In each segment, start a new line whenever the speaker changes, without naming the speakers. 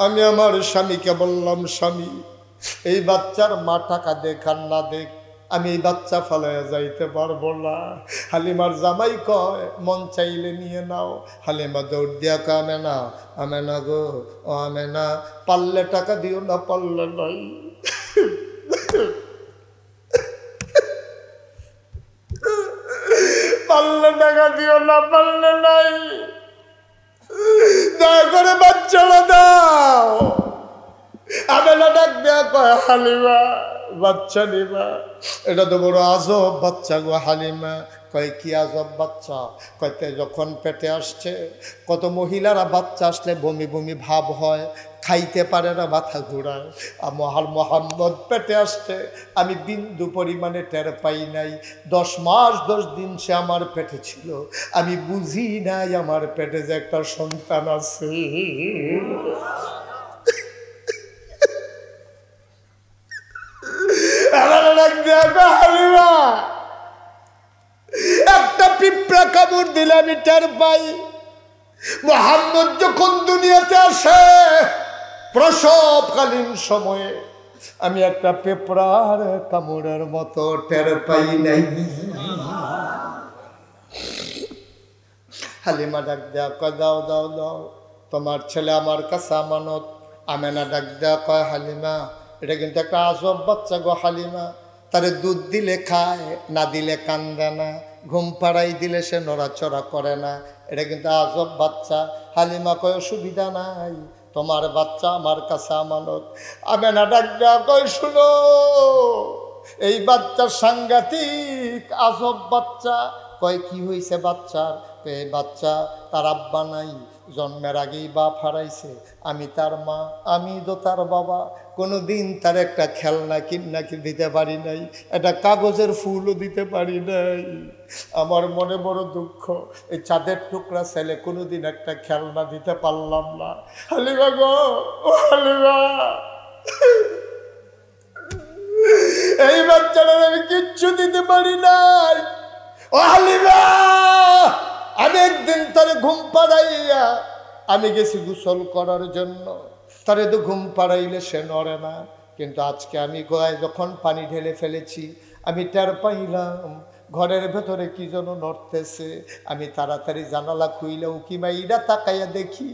আমি আমার স্বামীকে বললাম, স্বামী এই বাচ্চার মা টাকা দেখ আর না দেখ, আমি এই বাচ্চা ফালাইয়া যাইতে পারবো না। হালিমার জামাই কয়, মন চাইলে নিয়ে নাও। হালিমা দৌড় দিয়া কয়, আমেনা, আমেনা গো, ও আমেনা, পারলে টাকা দিও না, পারলে নাই। পারলে টাকা দিও না, পারলে নাই, দয়া করে বাচ্চাটা দাও। আমেনা ডাক দেয়া কয়, হালিমা বাচ্চা নিবা? এটা তো বড় আজব বাচ্চা গো হালিমা। কয় কি আজব বাচ্চা? কয়তে যখন পেটে আসছে, কত মহিলারা বাচ্চা আসলে বমি বমি ভাব হয়, খাইতে পারে না, মাথা ঘোরায়। আমার মোহাম্মদ পেটে আসছে, আমি বিন্দু পরিমাণে টের পাই নাই। 10 মাস 10 দিন সে আমার পেটে ছিল, আমি বুঝি নাই আমার পেটে যে একটা সন্তান আছে। একটা পিঁপড়া কামড় দিলে আমি টের পাই। মুহাম্মদ যখন দুনিয়াতে আসে প্রসবকালীন সময়ে, আমি একটা পিঁপড়ার কামড়ের মতো টের পাই নাই। হালিমা ডাক দেয়া কয়, দাও দাও দাও, তোমার ছেলে আমার কাছে আমানত। আমেনা ডাক দেয়া কয়, হালিমা এটা কিন্তু একটা আজব বাচ্চা গো হালিমা। তারে দুধ দিলে খায়, না দিলে কান্দে না, ঘুম পাড়াই দিলে সে নড়াচড়া করে না, এটা কিন্তু আজব বাচ্চা। হালিমা কয়, অসুবিধা নাই, তোমার বাচ্চা আমার কাছে আমানত। আমেনা ডাক দেয়া কয়, শুনো, এই বাচ্চা সাংঘাতিক আজব বাচ্চা। কয় কি হয়েছে বাচ্চার? এই বাচ্চা তার আব্বা নাই, জন্মের আগেই বাপ হারাইছে, আমি তার মা, আমি তো তার বাবা, কোনো দিন তার একটা খেলনা কিনা দিতে পারি নাই, একটা কাগজের ফুলও দিতে পারি নাই। আমার মনে বড় দুঃখ, এই চাঁদের টুকরা ছেলে কোনোদিন একটা খেলনা দিতে পারলাম না। হালিমা গো, ও হালিমা, এই বাচ্চাটার আমি কিচ্ছু দিতে পারি নাই। ও হালিমা, আমি একদিন তারে ঘুম পাড়াইয়া আমি গেছি গোসল করার জন্য, তারে তো ঘুম পাড়াইলে সে নড়ে না, কিন্তু আজকে আমি গলায় যখন পানি ঢেলে ফেলেছি, আমি টের পাইলাম ঘরের ভেতরে কি যেন নড়তেছে। আমি তাড়াতাড়ি জানালা খুইলে উকি মাইরা তাকাইয়া দেখি,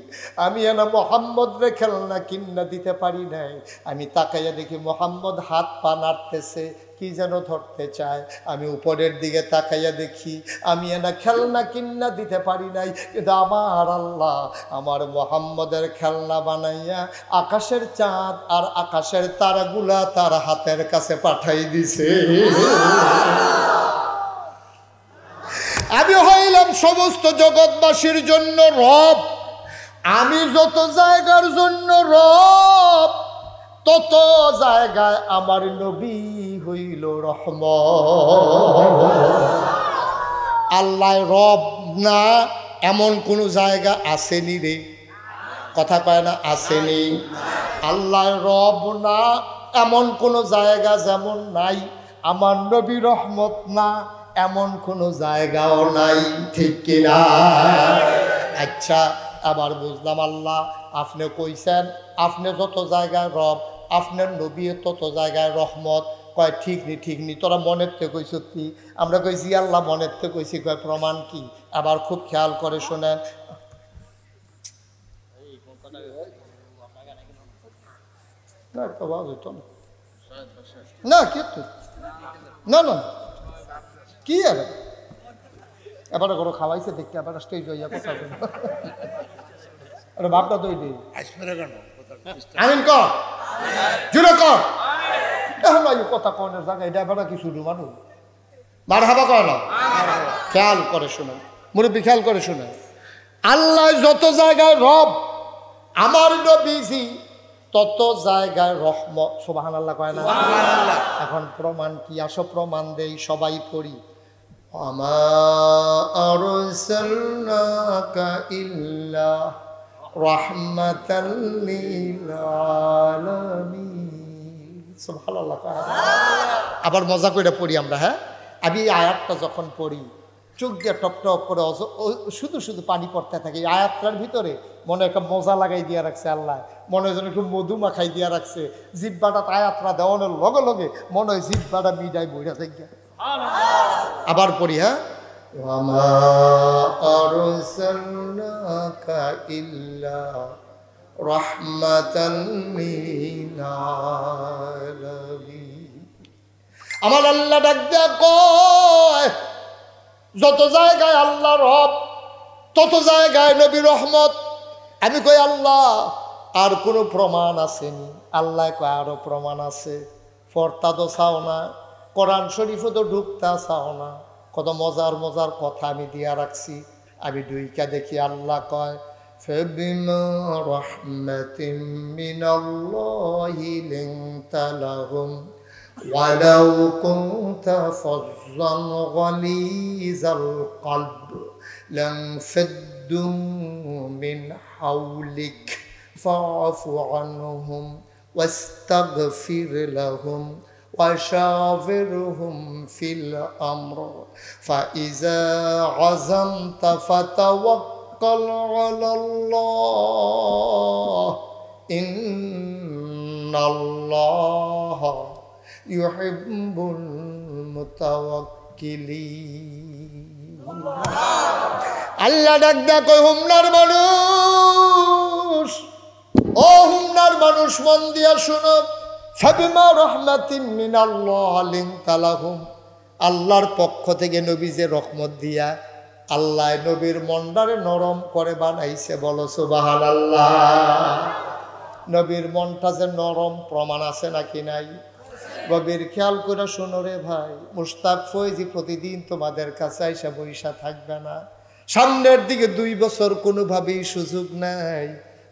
আমি এনা মোহাম্মদ রে খেলনা কিন্না দিতে পারি নাই। আমি তাকাইয়া দেখি মোহাম্মদ হাত পা নাড়তেছে, কি যেন ধরতে চায়। আমি উপরের দিকে তাকাইয়া দেখি, আমি এনা খেলনা কিন্না দিতে পারি নাই, কিন্তু আমার আল্লাহ আমার মোহাম্মদের খেলনা বানাইয়া আকাশের চাঁদ আর আকাশের তারাগুলা তার হাতের কাছে পাঠাই দিছে। আমি হইলাম সমস্ত জগৎবাসীর জন্য রব। আমি যত জায়গার জন্য রব, তত জায়গায় আমার নবী হইল রহমত। আল্লাহ রব না এমন কোন জায়গা আসেনি রে, কথা কয় না, আসেনি। আল্লাহ রব না এমন কোন জায়গা যেমন নাই, আমার নবী রহমত না এমন কোনো জায়গাও নাই, ঠিক কিনা? আচ্ছা, আবার বুঝলাম আল্লাহ আপনি কইছেন আপনি যত জায়গায় রব, আপনার নবী তত জায়গায় রহমত। কয় ঠিক নি, ঠিক নি, তোরা মনের থেকে কইস কি? আমরা কইছি আল্লাহ মনের থেকে কইছি। কয় প্রমাণ কি? আবার খুব খেয়াল করে শোনেন। না কিন্তু না না কি আর এবার ঘরে খাওয়াইছে দেখতে, আবার স্টেজ হইয়া কথা আরে ভাবটা তো আমিন কর, জুড়ে কর, এখন কথা কনের জায়গা এটা এবার কি শুধু মানুষ মার হাবা কয় না। খেয়াল করে শোনেন মুরব্বী, খেয়াল করে শোনেন, আল্লাহ যত জায়গায় রব, আমার নবীজি তত জায়গায় রহমত। সুবহানাল্লাহ কয় না? এখন প্রমাণ কি? আসো প্রমাণ দেই, সবাই পড়ি। আমা আরসালনাকা ইল্লা রাহমাতাল লিল আলামিন। সুবহানাল্লাহ। আবার মজা করে পড়ি আমরা। হ্যাঁ, আমি এই আয়াতটা যখন পড়ি চোখ দিয়ে টপ টপ করে শুধু শুধু পানি পড়তে থাকে। এই আয়াতটার ভিতরে মনে একটা মজা লাগাই দিয়া রাখছে আল্লাহ, মনে হয় যেন একটু মধু মাখাই দিয়া রাখছে। জিব্বাটা আয়াতটা দেওয়ানোর লগে লগে মনে হয় জিব্বাটা মিডাই বইরা থাকে। আবার পড়ি, হ্যাঁ, ওয়ামা আরসালনাকা ইল্লা রাহমাতাল লিল আলামিন। আমার আল্লাহ ডাক দেয়া কয়, যত জায়গায় আল্লাহ রব তত জায়গায় নবী রহমত। আমি কই আল্লাহ আর কোনো প্রমাণ আসেনি? আল্লাহ কয় আরো প্রমাণ আছে। ফর্তা তো চাও না, কোরআন শরীফও তো ঢুকতা চাও না, কত মজার মজার কথা আমি দিয়া রাখছি। আমি দুইকা দেখি আল্লাহ কয়, ফাবিমা রাহমাতিন মিনাল্লাহি লিনতা লাহুম ওয়ালাউ কুনতা ফাজ্জান গালিজাল কলব লানফাদ্দু মিন হাওলিক ফাআফু আনহুম ওয়াস্তাগফির লাহুম وشاورهم في الأمر فإذا عزمت فتوكل على الله إن الله يحب المتوكلين. আল্লাহ ডাক দেয়া কই, হুমনার মানুষ, ও হুমনার মানুষ, মন দিয়া শুনো। ফাবিমা রাহমাতিন মিনাল্লাহ লিনতা লাহুম, আল্লাহর পক্ষ থেকে নবী যে রহমত দিয়া আল্লাহ নবীর মনটারে নরম করে বানাইছে, বলো সুবহানাল্লাহ। নবীর মনটা যে নরম, প্রমাণ আছে নাকি নাই? গভীর খেয়াল করে শোনো রে ভাই, মুশতাক ফয়জি প্রতিদিন তোমাদের কাছে আইসা বইসা থাকবে না। সামনের দিকে 2 বছর কোনোভাবেই সুযোগ নাই,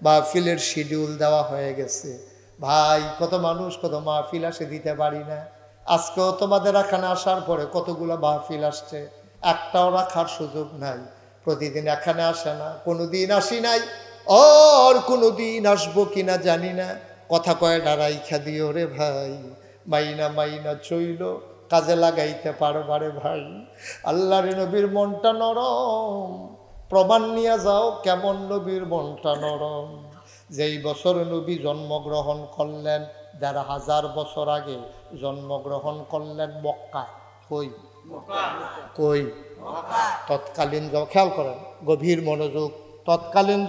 মাহফিলের শিডিউল দেওয়া হয়ে গেছে। ভাই কত মানুষ কত মাহফিল আসে, দিতে পারি না। আজকেও তোমাদের এখানে আসার পরে কতগুলো মাহফিল আসছে, একটাও রাখার সুযোগ নাই। প্রতিদিন এখানে আসে না, কোনোদিন আসি নাই, আর কোনোদিন আসবো কিনা জানি না। কথা কয়ে ডারাইখা দিও রে ভাই, মাইনা মাইনা চইল কাজে লাগাইতে পারবারে ভাই। আল্লাহর নবীর মনটা নরম, প্রমাণ নিয়ে যাও কেমন নবীর মনটা নরম। যেই বছর নবী জন্মগ্রহণ করলেন, ১,৫০০ বছর আগে জন্মগ্রহণ করলেন মক্কায়। কই তৎকালীন, খেয়াল করেন গভীর মনোযোগ, তৎকালীন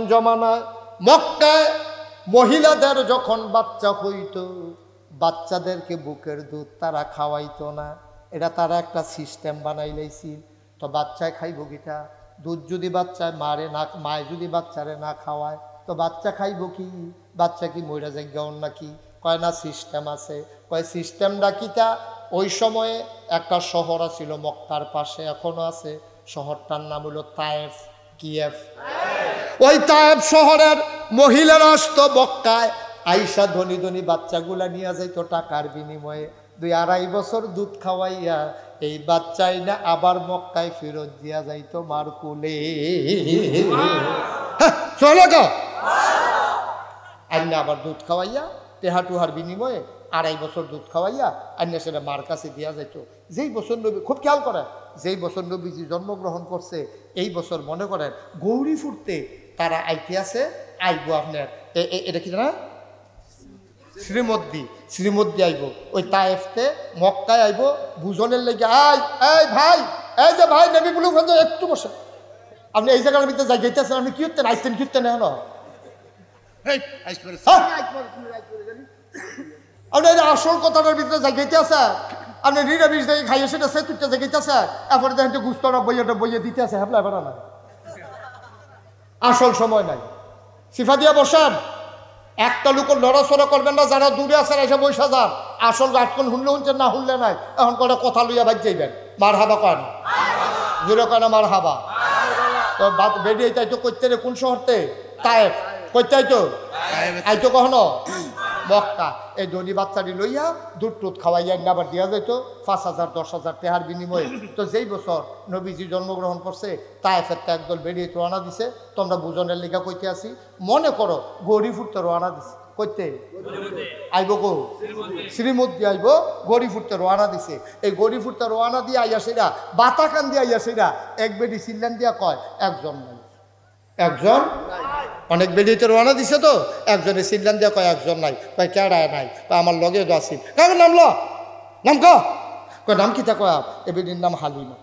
জমানায় মক্কায় মহিলাদের যখন বাচ্চা হইত, বাচ্চাদেরকে বুকের দুধ তারা খাওয়াইতো না। এটা তারা একটা সিস্টেম বানাই লাইছিল। তো বাচ্চায় খাইব গিটা দুধ, যদি বাচ্চায় মায় যদি বাচ্চারে না খাওয়ায় তো বাচ্চা খাইব কি? বাচ্চা কি মইরা যাইগাও নাকি? কয় না সিস্টেম আছে। কয় সিস্টেমটা কিটা? ওই সময়ে একটা শহর ছিল মক্কার পাশে, এখনো আছে, শহরটার নাম হলো তায়েফ। কিয়েফ। ওই তায়েফ শহরের মহিলারা আসতো মক্কায়, আইসা ধনী ধনী বাচ্চাগুলা নিয়ে যাইতো টাকার বিনিময়ে। 2-2.5 বছর দুধ খাওয়াইয়া এই বাচ্চাই না আবার মক্কায় ফেরত দিয়া যাইতো মার কোলে। চলে তো আইনা আবার দুধ খাওয়াইয়া টেহাটুহার বিনিময়ে 2.5 বছর দুধ খাওয়াইয়া আইনা সেটা মার কাছে দিয়া যাইতো। যেই বছর নবী, খুব খেয়াল করেন, যেই বছর নবীজি জন্মগ্রহণ করছে এই বছর মনে করেন গৌরী ফুটতে তারা আইতে আছে, আইব আপনার এটা কি না শ্রীমদ্দি আইব, ওই তায়েফতে মক্কায় আইব বুঝনের লেগে। এই ভাই, এই যে ভাই নবী বলু একটু বসে, আপনি এই জায়গার ভিতরে যাই গেতেছেন, আপনি কি হতেন আইসতেন কি হতেন এখন আপনি আসল কথাটার ভিতরে যাই গেতে আছে, আপনি নিরামিষ দেখে খাইয়ে সেটা সে তুলতে যাই গেতে আছে, এরপরে দেখেন যে গুস্তরা বইয়ে দিতে আছে, হ্যাঁ এবার না আসল সময় নাই। সিফা দিয়া বসান, একটা লোক নড়াচড়া করবেন না, যারা দূরে আছেন এসে বৈশা যান। আসল গাছক্ষণ শুনলে শুনছেন, না শুনলে নাই। এখন কটা কথা লইয়া বাদ যাইবেন, মার হাবা কয় না, জোরে কয় না মার হাবা। তো বেরিয়ে তাইতো করতে রে কোন শহরতে? তায়েফ। করতে আইতো কখনো মক্কা। এই ধনী বাচ্চাটি লইয়া দুধ টুধ খাওয়াইয়া আবার দিয়া যাইত 5,000 10,000 টাকার বিনিময়ে। তো যেই বছর নবীজি জন্মগ্রহণ করছে তায়েফের একদল বেরিয়ে রওনা দিছে। তোমরা বুঝনের লেখা কইতে আসি, মনে করো গৌরী ফুটতে রওনা দিছে। কইতে আইব কো শ্রীমদ্দি আইব গড়ি ফুটতে রোয়ানা দিছে এই গড়ি ফুটতে রোয়ানা দিয়ে আইয়া সেরা বাতাকান দিয়ে আইয়া সেরা এক বেডি সিল্লান দিয়া কয় একজন নাই একজন অনেক বেডিতে রোয়ানা দিছে তো একজনে সিল্লান দিয়া কয় একজন নাই কয় কেডায় নাই আমার লগে তো আসিল কেমন নাম নাম কয় নাম কি তা কয় এ বেডির নাম হালিমা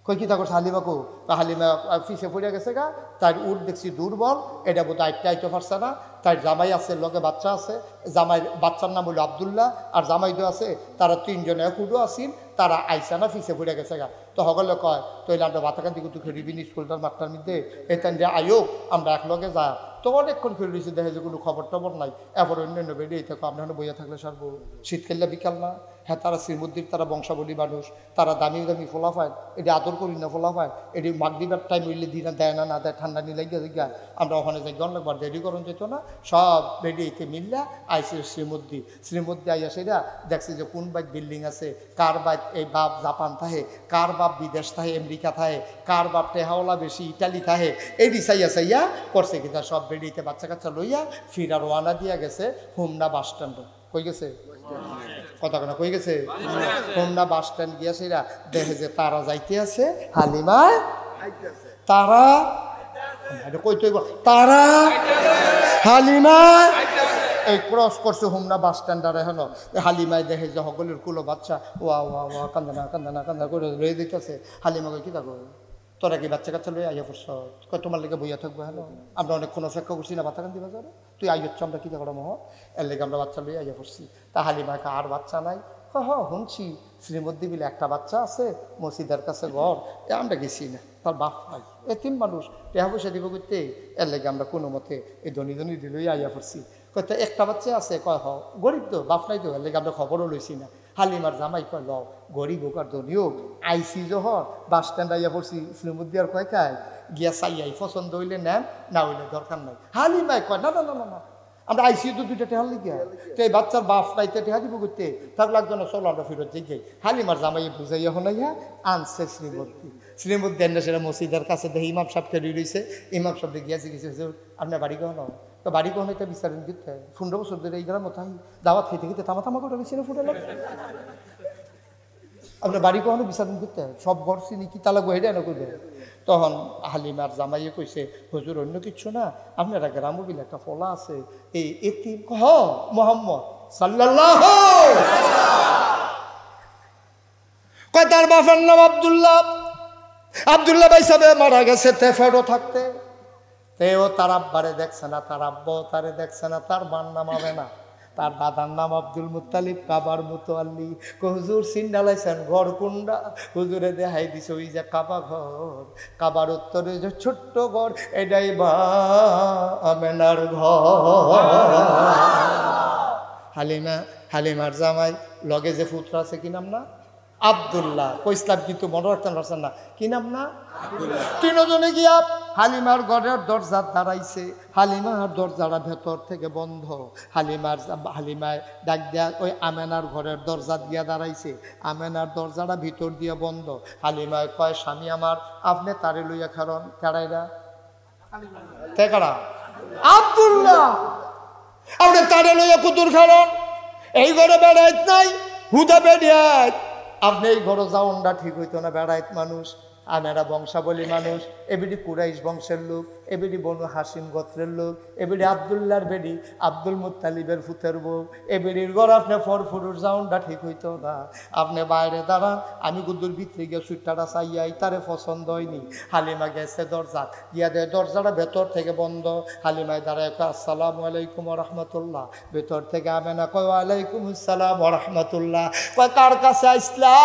কই কি তা করছে হালিমা কো হালিমা ফিসে পড়ে গেছে গা তার উঠ দেখছি দুর্বল এটা বোধ আইতে পারছে না তার জামাই আছে লগে বাচ্চা আছে জামাই বাচ্চার নাম হলো আবদুল্লাহ আর জামাই তো আছে তারা তিনজনে কুডো আসিল তারা আইসা না ফিসে পড়ে গেছে গা তো সকলে কয় তৈলে আমরা বাতাকান দিকে তুই রিবিন স্কুলটার মাঠটার মধ্যে এখান যে আয়োগ আমরা একলগে যা তো অনেকক্ষণ ফিরে রয়েছে দেখে যে কোনো খবর টবর নাই এবার অন্যান্য বেরিয়ে থাকো আপনার বইয়া থাকলে সারবো শীতকাল্লা বিকাল না হ্যাঁ তারা শ্রীমদ্দির তারা বংশাবলী মানুষ তারা দামি দামি ফোলা পায় এটি আদর করি না ফোলা পায় এটি মাগরিবের টাইম হইলে দিনা দেয় না না দেয় ঠান্ডা নিয়ে লাগিয়ে দিঘা আমরা ওখানে যাই অনেকবার দেরি করুন যেত না সব বেরিয়েতে মিললা আইসে শ্রীমদ্দি আইয়া সেটা দেখছে যে কোন বাইক বিল্ডিং আছে কার বাইক এই বাপ জাপান থাহে কার বাপ বিদেশ থাহে আমেরিকা থাহে কার বাপ টেহাওলা বেশি ইটালি থাহে এটি চাইয়া করছে কিনা সব বেরিয়েতে বাচ্চা কাচ্চা লইয়া ফিরা রোয়ানা দিয়া গেছে হোমনা বাস স্ট্যান্ড কই গেছে কথা কেনা কই গেছে হোমনা বাস স্ট্যান্ড গিয়া সেরা দেখে যে তারা যাইতে আছে হালিমা তারা কই তারা হালিমা এই ক্রস করছে হোমনা বাস স্ট্যান্ডার এখন হালিমায় দেখে যে সকলের কুলো বাচ্চা ওয়া ওয়া ওয়া কান্দা করে রয়ে দিতেছে হালিমা কই কি থাকো তোরা কি বাচ্চা কাচ্চা লই আইয়া পড়ছ কয় তোমার লেগে বইয়া থাকবো হ্যালো আমরা অনেকক্ষণ অপেক্ষা করছি না বাচ্চা কান্দি বাজারে তুই আইয়চ্ছ আমরা কী থাকো মহ এর লেগে আমরা বাচ্চা লই আইয়া পড়ছি তা হালিমাকে আর বাচ্চা নাই শুনছি শ্রীমদ্দি বিলে একটা বাচ্চা আছে মসজিদের কাছে ঘর আমরা গেছি না তার বাপ নাই তিন মানুষ টেহা পয়সা দিব করতে এর লেগে আমরা কোনো মতে এই ধনী দিলই আইয়া পড়ছি কয়টা একটা বাচ্চা আছে কয় গরিব তো বাপ নাই তো এর লেগে আমরা খবরও লইছি না হালিমার জামাই কয় লও গরিব হোক আর ধনী হোক আইসি যখন বাস স্ট্যান্ড আইয়া পড়ছি শ্রীমদ্দি আর কয় খায় গিয়া চাইয়াই পছন্দ হইলে নেন না হইলে দরকার নাই হালিমাই কয় না না না না আমরা আইসি তো দুইটা টেহার লিখে তো এই বাচ্চার বাপ নাইতে টেহা দিব করতে তার লাগতো না চলো আমরা ফিরত যাই হালিমার জামাই বুঝাইয়া হনাইয়া আনছে শ্রীমদ্দি এনে সেটা মসজিদের কাছে দেখে ইমাম সাহেব খেলি রয়েছে ইমাম সাহেব গিয়েছে গেছে আপনার বাড়ি কখনো তো বাড়ি কখনো এটা বিচারেন দিতে 15 বছর ধরে এই গ্রাম তাই দাওয়াত খেতে খেতে তামা করে বেশি ফুটে লাগে আপনার বাড়ি কখনো বিচারেন দিতে সব ঘর চিনি কি তালা গহেটা না করবে তখন হালিমার জামাইয়ে কইছে হুজুর অন্য কিচ্ছু না আপনারা গ্রামও বিলে একটা ফলা আছে এই এতিম মোহাম্মদ সাল্লাল্লাহু কয় তার বাবার নাম আব্দুল্লাহ ভাই সাহেব মারা গেছে তেফেরও থাকতে তেও তার আব্বারে দেখছে না তার আব্বাও তারে দেখছে না তার বার নাম হবে না তার দাদার নাম আব্দুল মুত্তালিব কাবার মুতোয়াল্লি হুজুর সিন্ডালাইছেন ঘর কুন্ডা হুজুরে দেখাই দিছে ওই যে কাবা ঘর কাবার উত্তরে যে ছোট্ট ঘর এটাই বা আমেনার ঘর হালিমার জামাই লগে যে পুত্র আছে কি নাম না আব্দুল্লাহ কইসলাম কিন্তু মনে রাখতেন পারছেন না কি নাম না তিনজনে গিয়া হালিমার ঘরের দরজা দাঁড়াইছে হালিমার দরজাটা ভেতর থেকে বন্ধ হালিমায় ডাক দিয়া ওই আমেনার ঘরের দরজা দিয়া দাঁড়াইছে আমেনার দরজাটা ভিতর দিয়ে বন্ধ হালিমায় কয় স্বামী আমার আপনি তারে লইয়া খারণ কারাইরা কারা আব্দুল্লাহ আপনি তারে লইয়া কুতুর খারণ এই ঘরে বেড়াইত নাই হুদা বেড়াইত আপনি এই ঘরে যাওনটা ঠিক হইতো না বেড়াইত মানুষ আমেরা বংশাবলী মানুষ এবিডি কুরাইশ বংশের লোক এবিডি বনু হাসিম গোত্রের লোক এবিডি আব্দুল্লাহর বেডি আব্দুল মুত্তালিবের ফুতের বউ এবিডির ঘর আপনি ফরফুরুর যাওনটা ঠিক হইতো না আপনি বাইরে দাঁড়ান আমি গুদ্দুর ভিতরে গিয়ে সুইটাটা চাইয়াই তারে পছন্দ হয়নি হালিমা গেছে দরজা গিয়া দেয় দরজাটা ভেতর থেকে বন্ধ হালিমায় দাঁড়ায় কয় আসসালামু আলাইকুম রহমতুল্লাহ ভেতর থেকে আমেনা কয় ওয়ালাইকুম আসসালাম রহমতুল্লাহ কয় কার কাছে আইসলা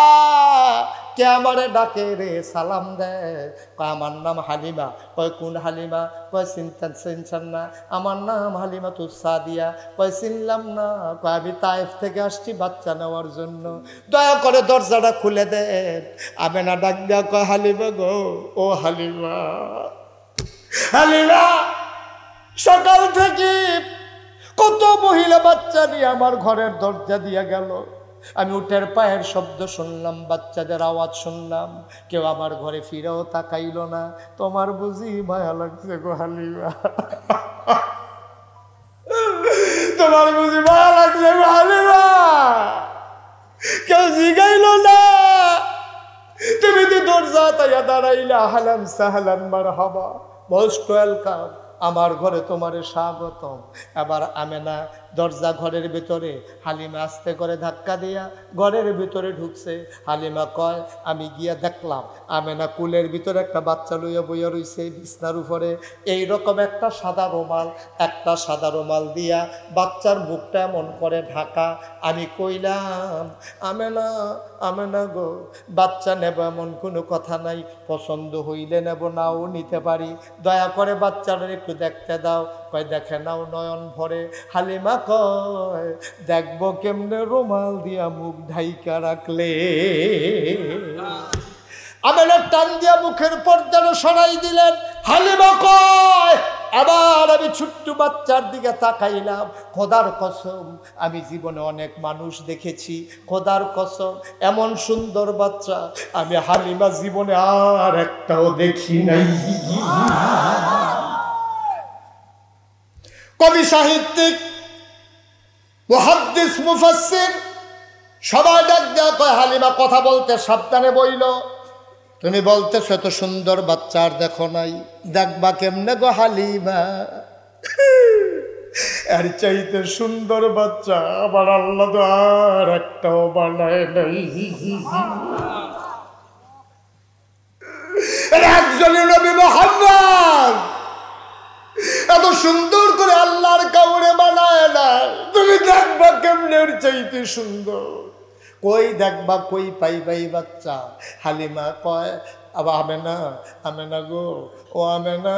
কে আমারে ডাকে রে সালাম দেয় কয় আমার নাম হালিমা কয় কোন হালিমা কয় চিনছেন না আমার নাম হালিমা তু সাদিয়া কয় চিনলাম না কয় আমি তাইফ থেকে আসছি বাচ্চা নেওয়ার জন্য দয়া করে দরজাটা খুলে দেন আমেনা ডাক দেয়া কয় হালিমা গো ও হালিমা সকাল থেকে কত মহিলা বাচ্চা নিয়ে আমার ঘরের দরজা দিয়া গেল আমি উটের পায়ের শব্দ শুনলাম বাচ্চাদের আওয়াজ শুনলাম কেউ আমার ঘরে ফিরেও তাকাইল না তোমার বুঝি মায়া লাগছে গো হালিমা আমার বুঝি ভালো লাগছে হালিমা, কেউ জিগাইল না, তুমি তো দরজা তাইয়া দাঁড়াইলা, হালান সাহালান মারহাবা, মোস্ট ওয়েলকাম, আমার ঘরে তোমারে স্বাগতম। এবার আমেনা দরজা ঘরের ভিতরে, হালিমা আস্তে করে ধাক্কা দিয়া ঘরের ভিতরে ঢুকছে। হালিমা কয় আমি গিয়া দেখলাম আমেনা কুলের ভিতরে একটা বাচ্চা লইয়া বইয়া রইছে বিছনার উপরে, এইরকম একটা সাদা রুমাল দিয়া বাচ্চার মুখটা এমন করে ঢাকা। আমি কইলাম আমেনা গো, বাচ্চা নেব এমন কোনো কথা নাই, পছন্দ হইলে নেব, নাও নিতে পারি, দয়া করে বাচ্চাটা একটু দেখতে দাও। কয় দেখে নাও নয়ন ভরে। হালিমা কয় দেখবো কেমনে রুমাল দিয়া মুখ ঢাইকা রাখলে। আমেনা টান দিয়া মুখের পর্দাটা সরাই দিলেন। হালিমা কয় আবার আমি ছোট্ট বাচ্চার দিকে তাকাইলাম। খোদার কসম আমি জীবনে অনেক মানুষ দেখেছি, খোদার কসম এমন সুন্দর বাচ্চা আমি হালিমা জীবনে আর একটাও দেখি নাই। কবি, সাহিত্যিক, মুহাদ্দিস, মুফাসসির সবাই ডাক দেওয়া কয় হালিমা কথা বলতে সাবধানে বইল। তুমি বলতেছ এত সুন্দর বাচ্চা আর দেখো নাই, দেখবা কেমনে গো হালিমা? এর চাইতে সুন্দর বাচ্চা আবার আল্লাহ তো আর একটাও বানায় নাই। একজনই নবী মুহাম্মদ এত সুন্দর করে আল্লাহর কাউরে বানায় না, তুমি দেখবা কেমনে এর চাইতে সুন্দর? কই দেখবা, কই পাইবাই বাচ্চা? হালিমা কয় আবার আমেনা গো, ও আমেনা,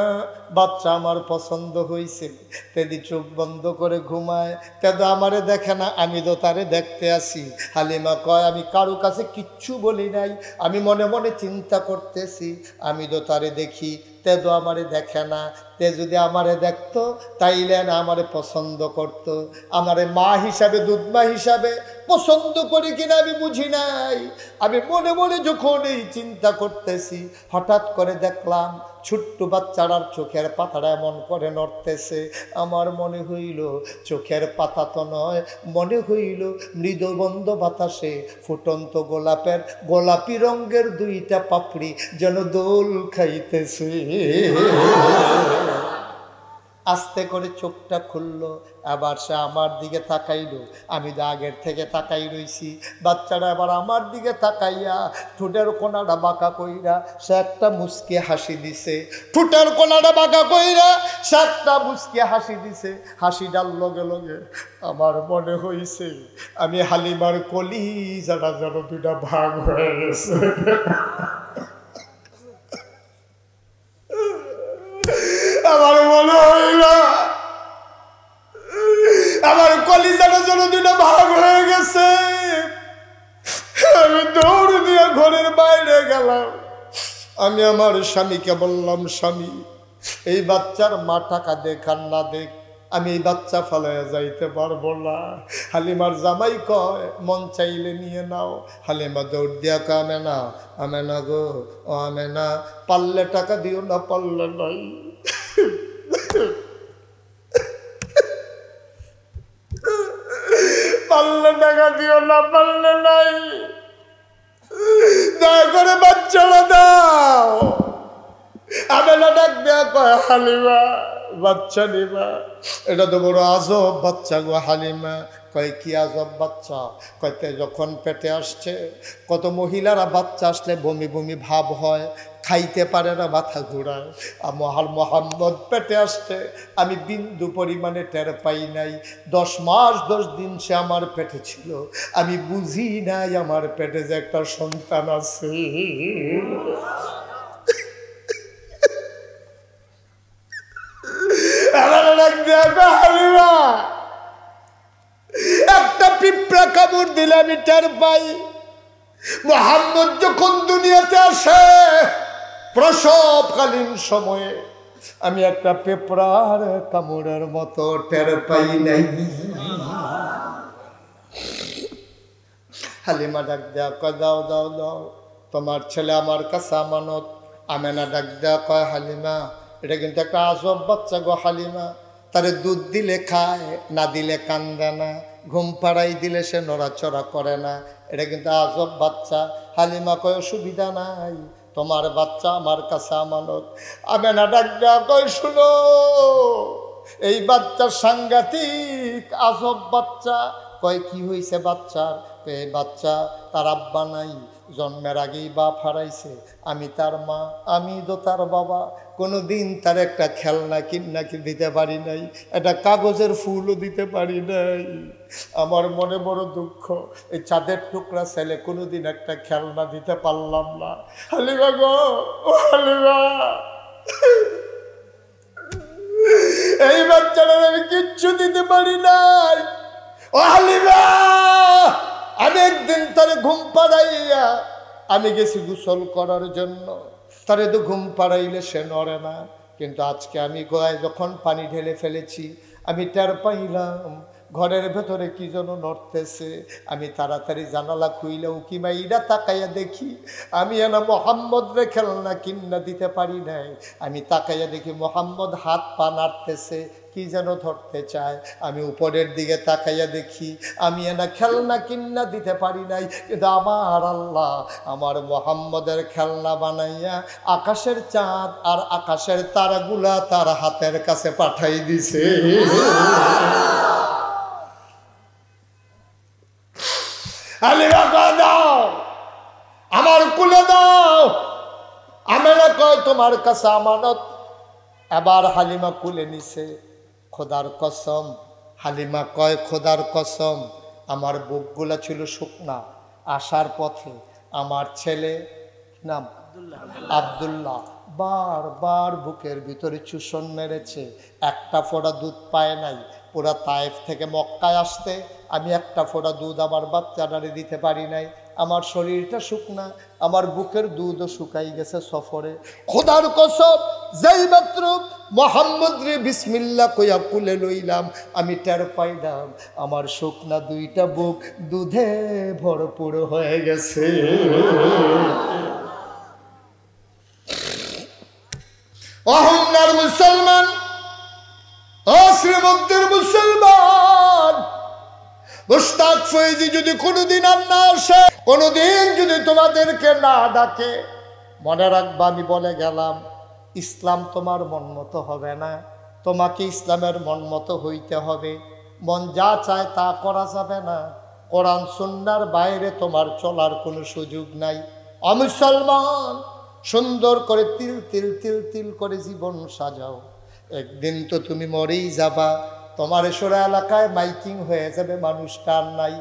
বাচ্চা আমার পছন্দ হয়েছে। তেদি চোখ বন্ধ করে ঘুমায়, তেদ আমারে দেখে না, আমি তো তারে দেখতে আসি। হালিমা কয় আমি কারো কাছে কিচ্ছু বলি নাই, আমি মনে মনে চিন্তা করতেছি, আমি তো তারে দেখি, তে তো আমারে দেখে না। তে যদি আমারে দেখতো তাইলে না আমারে পছন্দ করতো। আমারে মা হিসাবে, দুধমা হিসাবে পছন্দ করি কিনা আমি বুঝি নাই। আমি মনে মনে যখন এই চিন্তা করতেছি, হঠাৎ করে দেখলাম ছোট্ট বাচ্চাটার চোখের পাতাটা এমন করে নড়তেছে। আমার মনে হইল চোখের পাতা তো নয়, মনে হইল মৃদুবন্ধ বাতাসে ফুটন্ত গোলাপের গোলাপি রঙের দুইটা পাপড়ি যেন দোল খাইতেছে। আস্তে করে চোখটা খুললো, আবার সে আমার দিকে তাকাইলো। আমি তো আগের থেকে তাকাই রইছি, বাচ্চাটা আবার আমার দিকে তাকাইয়া ঠোঁটের কোনাটা বাঁকা কইরা সে একটা মুচকি হাসি দিছে। ঠোঁটের কোনাটা বাঁকা কইরা সে একটা মুচকি হাসি দিছে। হাসিটার লগে লগে আমার মনে হইছে আমি হালিমার কলিজাটা যেন দুইটা ভাগ হয়ে গেছে। আমার মনে হইল আমার কলিজাটা যেন দুইটা ভাগ হয়ে গেছে। আমি দৌড় দিয়ে ঘরের বাইরে গেলাম। আমি আমার স্বামীকে বললাম, স্বামী এই বাচ্চার মা টাকা দেখ আর না দেখ, আমি এই বাচ্চা ফালাইয়া যাইতে পারবো না। হালিমার জামাই কয় মন চাইলে নিয়ে নাও। হালিমা দৌড় দিয়া কয় আমেনা গো, ও আমেনা, পারলে টাকা দিও না, পারলে নাই। পারলে টাকা দিও না, পারলে নাই, দয়া করে বাচ্চাটা দাও। আমেনা ডাক দেয়া কয় হালিমা বাচ্চা নিবা? এটা তো বড় আজব বাচ্চা গো হালিমা। কয় কি আজব বাচ্চা? কয়তে যখন পেটে আসছে, কত মহিলারা বাচ্চা আসলে বমি বমি ভাব হয়, খাইতে পারে না, মাথা ঘোরায়। আর মোহাম্মদ পেটে আসছে, আমি বিন্দু পরিমাণে টের পাই নাই। 10 মাস 10 দিন সে আমার পেটে ছিল, আমি বুঝি নাই আমার পেটে যে একটা সন্তান আছে। একটা পিঁপড়া কামড় দিলে আমি টের পাই। মুহাম্মদ যখন দুনিয়াতে আসে প্রসবকালীন সময়ে আমি একটা পিঁপড়ার কামড়ের মতো টের পাই নাই। হালিমা ডাক দেয়া কয় দাও দাও দাও, তোমার ছেলে আমার কাছে আমানত। আমেনা ডাক দেয়া কয় হালিমা এটা কিন্তু একটা আজব বাচ্চা গো হালিমা, তারে দুধ দিলে খায়, না দিলে কান্দে না, ঘুম পাড়াই দিলে সে নড়াচড়া করে না। এটা কিন্তু আজব বাচ্চা। হালিমা কয় অসুবিধা নাই, তোমার বাচ্চা আমার কাছে আমানত। আমেনা ডাক দেয়া কয় শুনো, এই বাচ্চা সাংঘাতিক আজব বাচ্চা। কয় কি হয়েছে বাচ্চার? এই বাচ্চা তার আব্বা নাই, জন্মের আগেই বাপ হারাইছে, আমি তার মা, আমি তো তার বাবা। কোনো দিন তার একটা খেলনা কিনা দিতে পারি নাই, একটা কাগজের ফুলও দিতে পারি নাই। আমার মনে বড় দুঃখ, এই চাঁদের টুকরা ছেলে কোনোদিন একটা খেলনা দিতে পারলাম না। হালিমা গো, ও হালিমা, এই বাচ্চাটার আমি কিচ্ছু দিতে পারি নাই। ও হালিমা, আমি একদিন তারে ঘুম পাড়াইয়া আমি গেছি গোসল করার জন্য, তারে তো ঘুম পাড়াইলে সে নড়ে না। কিন্তু আজকে আমি গলায় যখন পানি ঢেলে ফেলেছি, আমি টের পাইলাম ঘরের ভেতরে কি যেন নড়তেছে। আমি তাড়াতাড়ি জানালা খুইলে উকি মাইরা তাকাইয়া দেখি, আমি এনা মোহাম্মদ রে খেলনা কিন্না দিতে পারি নাই। আমি তাকাইয়া দেখি মোহাম্মদ হাত পা নাড়তেছে, কি যেন ধরতে চায়। আমি উপরের দিকে তাকাইয়া দেখি, আমি এনা খেলনা কিন্না দিতে পারি নাই, কিন্তু আমার আল্লাহ আমার মোহাম্মদের খেলনা বানাইয়া আকাশের চাঁদ আর আকাশের তারাগুলা তার হাতের কাছে পাঠাই দিছে। হালিমা কয় দাও, আমার কুলে দাও। আমেনা কয় তোমার কাছে আমানত। এবার হালিমা কুলে নিছে। খোদার কসম, হালিমা কয় খোদার কসম, আমার বুকগুলা ছিল শুকনা। আসার পথে আমার ছেলে নাম আব্দুল্লাহ বারবার বুকের ভিতরে চুষণ মেরেছে, একটা ফোঁটা দুধ পায় নাই। পুরা তায়েফ থেকে মক্কায় আসতে আমি একটা ফোঁটা দুধ আমার বাচ্চাটারে দিতে পারি নাই। আমার শরীরটা শুকনা, আমার বুকের দুধও শুকাই গেছে সফরে। খোদার কসম, যেই মাত্র মোহাম্মদ রে বিসমিল্লাহ কইয়া কুলে লইলাম, আমি টের পাইলাম আমার শুকনা দুইটা বুক দুধে ভরপুর হয়ে গেছে। অহংকার মুসলমান, অশ্রীভক্তের মুসলমান, মুশতাক ফয়েজি যদি কোনোদিন আর না আসে, কোনোদিন যদি তোমাদেরকে না ডাকে, মনে রাখবা আমি বলে গেলাম, ইসলাম তোমার মন মতো হবে না, তোমাকে ইসলামের মন মতো হইতে হবে। মন যা চায় তা করা যাবে না, কোরআন সুন্নাহর বাইরে তোমার চলার কোনো সুযোগ নাই। অমুসলমান, সুন্দর করে তিল তিল তিল তিল করে জীবন সাজাও, একদিন তো তুমি মরেই যাবা। তোমার এসরা এলাকায় মাইকিং হয়ে যাবে, মানুষ টান নাই,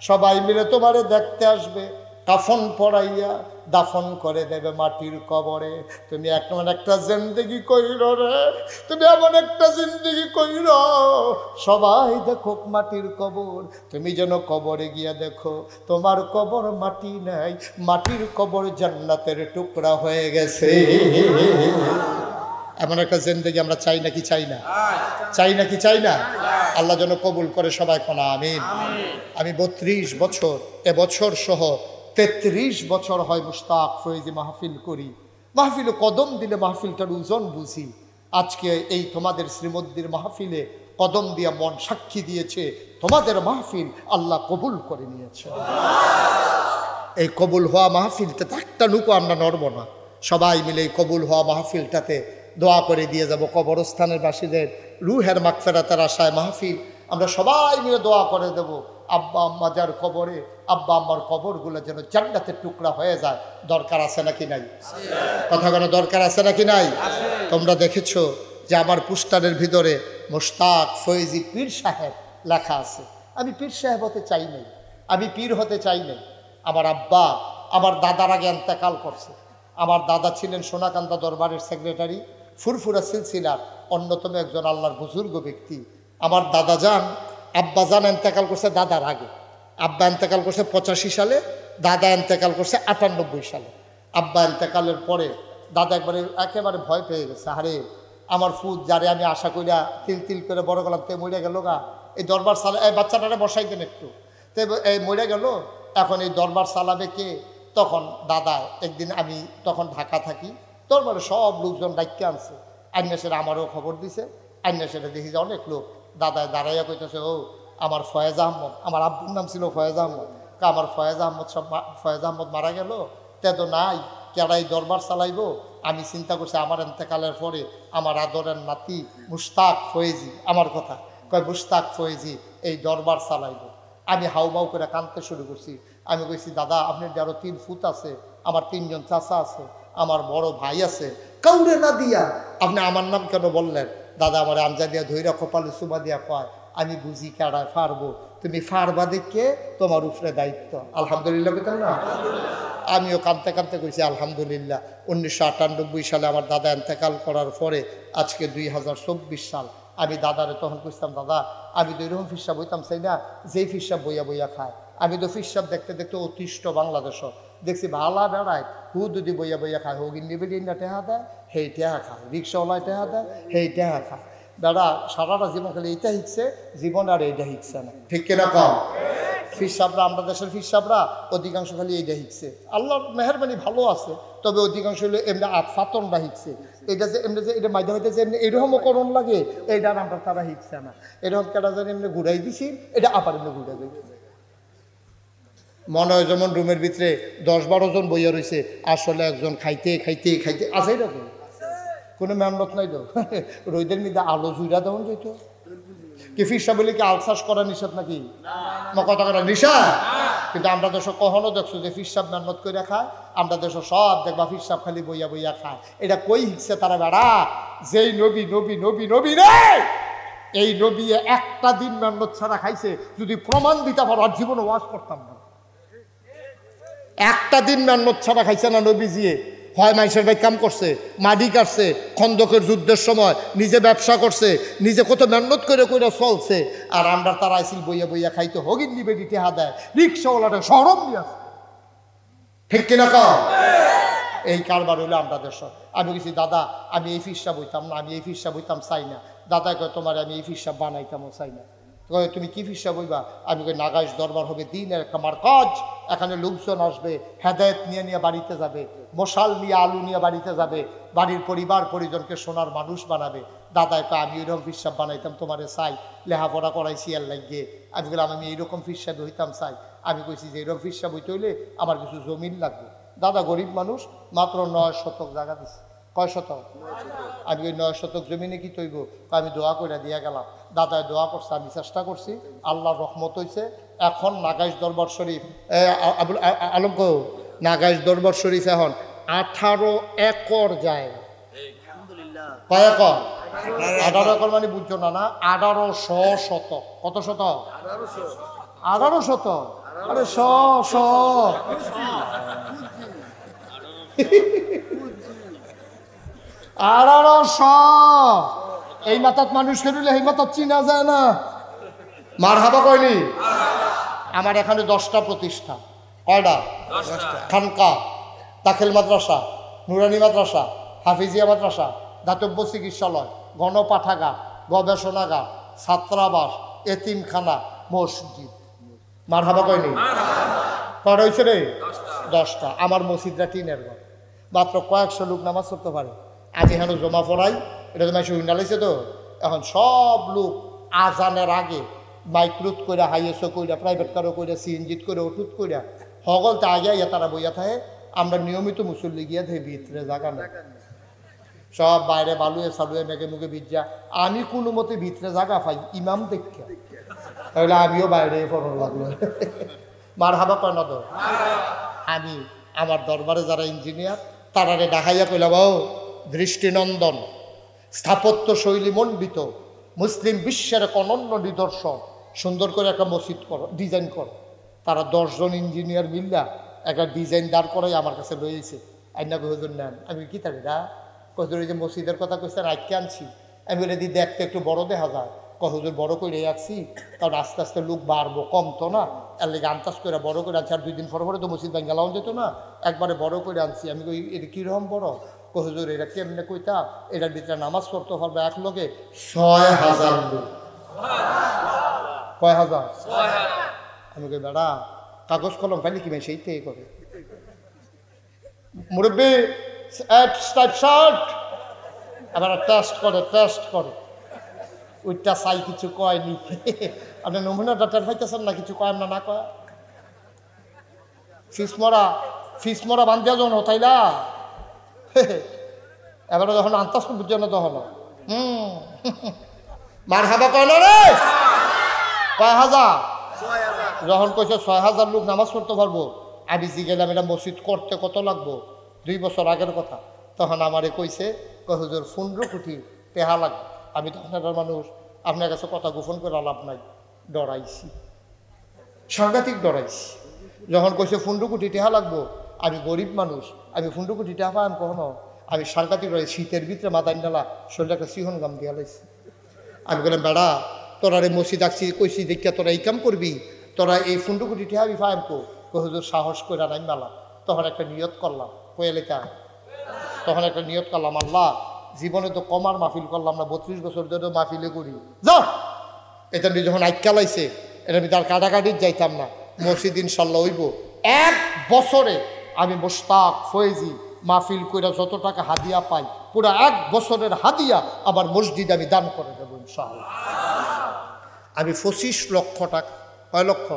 সবাই মিলে তোমারে দেখতে আসবে, কাফন পরাইয়া দাফন করে দেবে মাটির কবরে। তুমি এমন একটা জিন্দেগি কইর রে, তুমি এমন একটা জিন্দেগি কইর, সবাই দেখো মাটির কবর, তুমি যেন কবরে গিয়া দেখো তোমার কবর মাটি নাই, মাটির কবর জান্নাতের টুকরা হয়ে গেছে। এমন একটা জিন্দেগি আমরা চাই নাকি চাই না? চাই নাকি চাই না? আল্লাহ যেন কবুল করে, সবাই কোনা আমিন। আমি 32 বছর, এবছর সহ 33 বছর হয় মুশতাক ফয়েজি মাহফিল করি। মাহফিলে কদম দিলে মাহফিলটার ওজন বুঝি। আজকে এই তোমাদের শ্রীমদ্দির মাহফিলে কদম দিয়া মন সাক্ষী দিয়েছে, তোমাদের মাহফিল আল্লাহ কবুল করে নিয়েছে। এই কবুল হওয়া মাহফিলটাতে একটা নুকো আমরা নড়ব না, সবাই মিলে এই কবুল হওয়া মাহফিলটাতে দোয়া করে দিয়ে যাব। কবরস্থানের বাসীদের রুহের মাগফিরাতের আশায় মাহফিল, আমরা সবাই মিলে দোয়া করে দেব। আব্বা আম্মা যার কবরে, আব্বা আম্মার কবরগুলো যেন জান্নাতের টুকরা হয়ে যায়। দরকার আছে নাকি নাই? কথা কোনো দরকার আছে নাকি নাই? তোমরা দেখেছো যে আমার পোস্টারের ভিতরে মুশতাক ফয়েজি পীর সাহেব লেখা আছে। আমি পীর সাহেব হতে চাই নাই, আমি পীর হতে চাই নাই। আমার আব্বা আমার দাদার আগে ইন্তেকাল করছে। আমার দাদা ছিলেন সোনাকান্দা দরবারের সেক্রেটারি, ফুরফুরা সিলসিলার অন্যতম একজন আল্লাহর বুজুর্গ ব্যক্তি। আমার দাদা যান, আব্বা যান ইন্তেকাল করছে দাদার আগে। আব্বা ইন্তেকাল করছে 85 সালে, দাদা ইন্তেকাল করছে 98 সালে। আব্বা ইন্তেকালের পরে দাদা একেবারে ভয় পেয়ে গেছে, আরে আমার ফুদ যারে আমি আশা করিয়া তিল তিল করে বড় গেলাম, তে মরে গেল গা, এই দরবার সালা, এই বাচ্চাটারে বসাই দেন একটু, তে এই মরে গেল, এখন এই দরবার চালাবে কে? তখন দাদা একদিন, আমি তখন ঢাকা থাকি, দরবারে সব লোকজন ডাইকে আনছে, আইনেসের আমারও খবর দিছে, আইনা সেটা দেখি যে অনেক লোক দাদায় দাঁড়াইয়া কইতেছে, ও আমার ফয়েজ আহমদ, আমার আব্বুর নাম ছিল ফয়েজ আহমদ, আমার ফয়েজ আহমদ সব ফয়েজ আহমদ মারা গেল, তে তো নাই, কেডাই দরবার চালাইবো। আমি চিন্তা করছি আমার এতেকালের পরে আমার আদরের নাতি মুশতাক ফয়েজি, আমার কথা কয় মুশতাক ফয়েজি এই দরবার চালাইবো। আমি হাউমাউ করে কাঁদতে শুরু করছি। আমি কইছি, দাদা আপনার আরো 3 ফুট আছে, আমার 3 জন চাচা আছে, আমার বড় ভাই আছে, কাউরে না দিয়া আপনি আমার নাম কেন বললেন? দাদা আমার আমজা দিয়া ধৈরা কপালে চুমা দিয়া কয়, আমি বুঝি কেডায় ফারবো, তুমি ফারবা দেখে তোমার উপরে দায়িত্ব। আলহামদুলিল্লাহ বলতাম না? আমিও কাঁদতে কাঁদতে কইছি আলহামদুলিল্লাহ। 1998 সালে আমার দাদা এন্তেকাল করার পরে আজকে 2024 সাল। আমি দাদারে তখন কইতাম, দাদা আমি তো এরকম ফিরসাব হইতাম চাই না যেই ফিরসাব বইয়া বইয়া খায়। আমি তো ফিরসাব দেখতে দেখতে অতিষ্ঠ বাংলাদেশও দেখছি ভালা বেড়ায়, হু যদি বইয়া বইয়া খায়, হোক ইন্ডিপেন্ডেন্ট টেহা দেয় সেই টেহা খায়, রিক্সাওয়ালায় টেহা দেয় সেই টেহা খায়। বেড়া সারাটা জীবন খালি এইটা শিখছে, জীবন আর এইটা শিখছে না, ঠিক কিনা কম? ফিরসাবরা, আমরা দেশের ফিরসাবরা অধিকাংশ খালি এইটা শিখছে। আল্লাহর মেহরবানি ভালো আছে, তবে অধিকাংশ হলো এমনি ফাতনরা শিখছে। এটা যে এমনি যে এটা মাঝে মাঝে যে এমনি এরকমও করণ লাগে, এইটার আমরা তারা শিখছে না। এরকম কেটা যেন এমনি ঘুরাই দিছি, এটা আবার এমনি ঘুরে যাই। মনে হয় যেমন রুমের ভিতরে 10-12 জন বইয়া রয়েছে, আসলে একজন খাইতে খাইতে খাইতে আছে। এরকম কোনো মেহনত নাই তো। রোদের মধ্যে আলো জুইরা দেওয়া যেত কি? ফিরসা বলে কি আলসাস করা নিষেধ নাকি? না, কথা করা নিষেধ। কিন্তু আমরা দেশ কখনো দেখছো যে ফিরসাব মেহনত করে খায়? আমরা দেশ সব দেখবা ফিরসাব খালি বইয়া বইয়া খায়। এটা কই শিখছে তারা? বেড়া যেই নবী নবী নবী নবী রে, এই নবী একটা দিন মেহনত ছাড়া খাইছে, যদি প্রমাণ দিতে পারো আর জীবনে ওয়াজ করতাম না। একটা দিন মেহনত ছাড়া খাইছে না নবীজি। হয় মানুষের ভাই কাম করছে, মাটি কাটছে, খন্দকের যুদ্ধের সময় নিজে ব্যবসা করছে, নিজে কত মেহনত করে করে চলছে। আর আমরা তারা আইসিল বইয়া বইয়া খাইতে হগিন নিবে দিতে হা দেয়, রিক্সাওয়ালাটা সরম নিয়ে আসে, ঠিক কিনা কও? এই কারবার হইলো আমরা দেশ। আমি বলছি, দাদা আমি এই ফিরসা বইতাম না, আমি এই ফিরসা বইতাম চাই না। দাদা কয়, তোমার আমি এই ফিরসা বানাইতামও চাই না। তুমি কি ফিরসা বইবা? আমি কই, নাগাইশ দরবার হবে দিনের একটা মারকাজ, এখানে লোকজন আসবে, হেদায়েত নিয়ে নিয়ে বাড়িতে যাবে, মশাল নিয়ে আলু নিয়ে বাড়িতে যাবে, বাড়ির পরিবার পরিজনকে সোনার মানুষ বানাবে। দাদা কয়, আমি এরকম ফিরসা বানাইতাম তোমারে চাই, লেহাপড়া করাইছি আর লাগিয়ে। আমি বললাম, আমি এইরকম ফিরসা হইতাম চাই। আমি কইছি যে এরকম ফিরসা বইতে হইলে আমার কিছু জমিন লাগবে। দাদা গরিব মানুষ, মাত্র 9 শতক জায়গা দিচ্ছে। কয় শতক? আমি ওই 9 শতক জমিনে কি তৈব? আমি দোয়া করে দিয়া গেলাম। দাদায় দোয়া করছে, আমি চেষ্টা করছি, আল্লাহর রহমত হয়েছে। এখন নাগাইশ দরবার শরীফ, আবুল আলম কো, নাগাইশ দরবার শরীফ এখন 18 একর জায়গা। কয় একর? 18 একর মানে বুঝছো না? 1800 শতক। কত শতক? 18 শতক। আরে 100 1800। এই মাথাত মানুষ খেললে এই মাথাত চিনা যায় না। মার হাবা কয়নি? আমার এখানে 10টা প্রতিষ্ঠান। কয়টা? খানকা, দাখিল মাদ্রাসা, নুরানি মাদ্রাসা, হাফিজিয়া মাদ্রাসা, দাতব্য চিকিৎসালয়, গণপাঠাগার, গবেষণাগার, ছাত্রাবাস, এতিমখানা, মসজিদ। মার হাবা কয়নি? কয়টা হয়েছে রে? 10টা। আমার মসজিদটা টিনের ঘর, মাত্র কয়েকশো লোক নামাজ পড়তে পারে। আমি এখানে জমা পড়াই, এটা তো মাইসে উন্নালাইছে তো। এখন সব লোক আজানের আগে মাইক্রুত করে, হাইয়েসও করে, প্রাইভেট কারও করে, সিএনজিত করে, ওষুধ করে, সকলটা আগে তারা বইয়া থাকে। আমরা নিয়মিত মুসল্লি গিয়া ধে ভিতরে জায়গা নেই, সব বাইরে বালুয়ে সালুয়ে মেঘে মুখে ভিজা। আমি কোনো মতে ভিতরে জায়গা পাই ইমাম দেখে, তাহলে আমিও বাইরে পড়ার লাগলো। মার হাবা কয় না তো? আমি আমার দরবারে যারা ইঞ্জিনিয়ার তারারে দেখাইয়া কইলাম, ও দৃষ্টিনন্দন, স্থাপত্য শৈলী মণ্ডিত, মুসলিম বিশ্বের এক অনন্য নিদর্শন, সুন্দর করে একটা মসজিদ করো, ডিজাইন করো। তারা 10 জন ইঞ্জিনিয়ার মিল্লা একটা ডিজাইন দাঁড় করাই আমার কাছে রয়েছে। আইনা হুজুর নেন। আমি কি তারিরা হুজুর এই যে মসজিদের কথা কইছেন আজকে আনছি। আমি বলে দি দেখতে একটু বড় দেখা যায়। হুজুর বড় করে আনছি, কারণ আস্তে আস্তে লোক বাড়বো, কম তো না, এর লেগে আন্দাজ করে বড় করে আনছি। আর 2 দিন পরে তো মসজিদ ভাঙ্গা লাগানো যেত না, একবারে বড় করে আনছি। আমি কই এটা কীরকম বড়? হুজুর এটা কেমনে কইতা, এটার ভিতরে নামাজ পড়তে পারবে এক লোকে 6000 লোক। কয় হাজার? আমি কই বেড়া কাগজ কলম পাইলে কি সেইটাই করে মুরব্বী শার্ট আবার টেস্ট করে ওইটা চাই কিছু কয়নি। আপনি নমুনাটা টের পাইতেছেন না, কিছু কয়েন না, না কয় ফিস মরা বান্ধিয়া যখন হতাইলা এবারে যখন আন্তাজ বুঝছে না তখন মার হাবা কয় না রে, কয় হাজার? যখন কইছে ৬,০০০ লোক নামাজ পড়তে পারবো, আমি গেলাম এটা মসজিদ করতে কত লাগবো, 2 বছর আগের কথা। তখন আমারে কইছে হুজুর 15 কোটি টেহা লাগবে। আমি তো আপনার মানুষ, আপনার কাছে কথা গোপন করে লাভ নাই, ডরাইছি, সাংঘাতিক ডরাইছি। যখন কইছে 15 কোটি টেহা লাগবো, আমি গরিব মানুষ, আমি 15 কোটি টেহা পাইম কখনো? আমি সাংঘাতিক ডরাই, শীতের ভিতরে মাথায় ডালা শরীরে একটা সিহন গাম দিয়া লাইছি। আমি বললাম বেড়া, তোরা রে মসজিদ আসছি কইছি দেখিয়া তোরা এই কাম করবি, তোরা এই 15 কোটি টেহা আমি পাইম কো? হুজুর সাহস করে নাই মেলা। তখন একটা নিয়ত করলাম, কয়ে লেখা, তখন একটা নিয়ত করলাম, আল্লাহ জীবনে তো কমার মাহফিল করলাম না, 32 বছর ধরে মাহফিলে করি, যা এটা নিয়ে যখন আইকা লাইছে এটা আমি তার কাটাকাটির যাইতাম না, মসজিদ ইনশাল্লাহ হইব। 1 বছরে আমি মোশতাক ফয়েজি মাহফিল কইরা যত টাকা হাদিয়া পাই, পুরো 1 বছরের হাদিয়া আমার মসজিদ আমি দান করে দেবো ইনশাআল্লাহ। আমি 25 লক্ষ টাকা, কয় লক্ষ?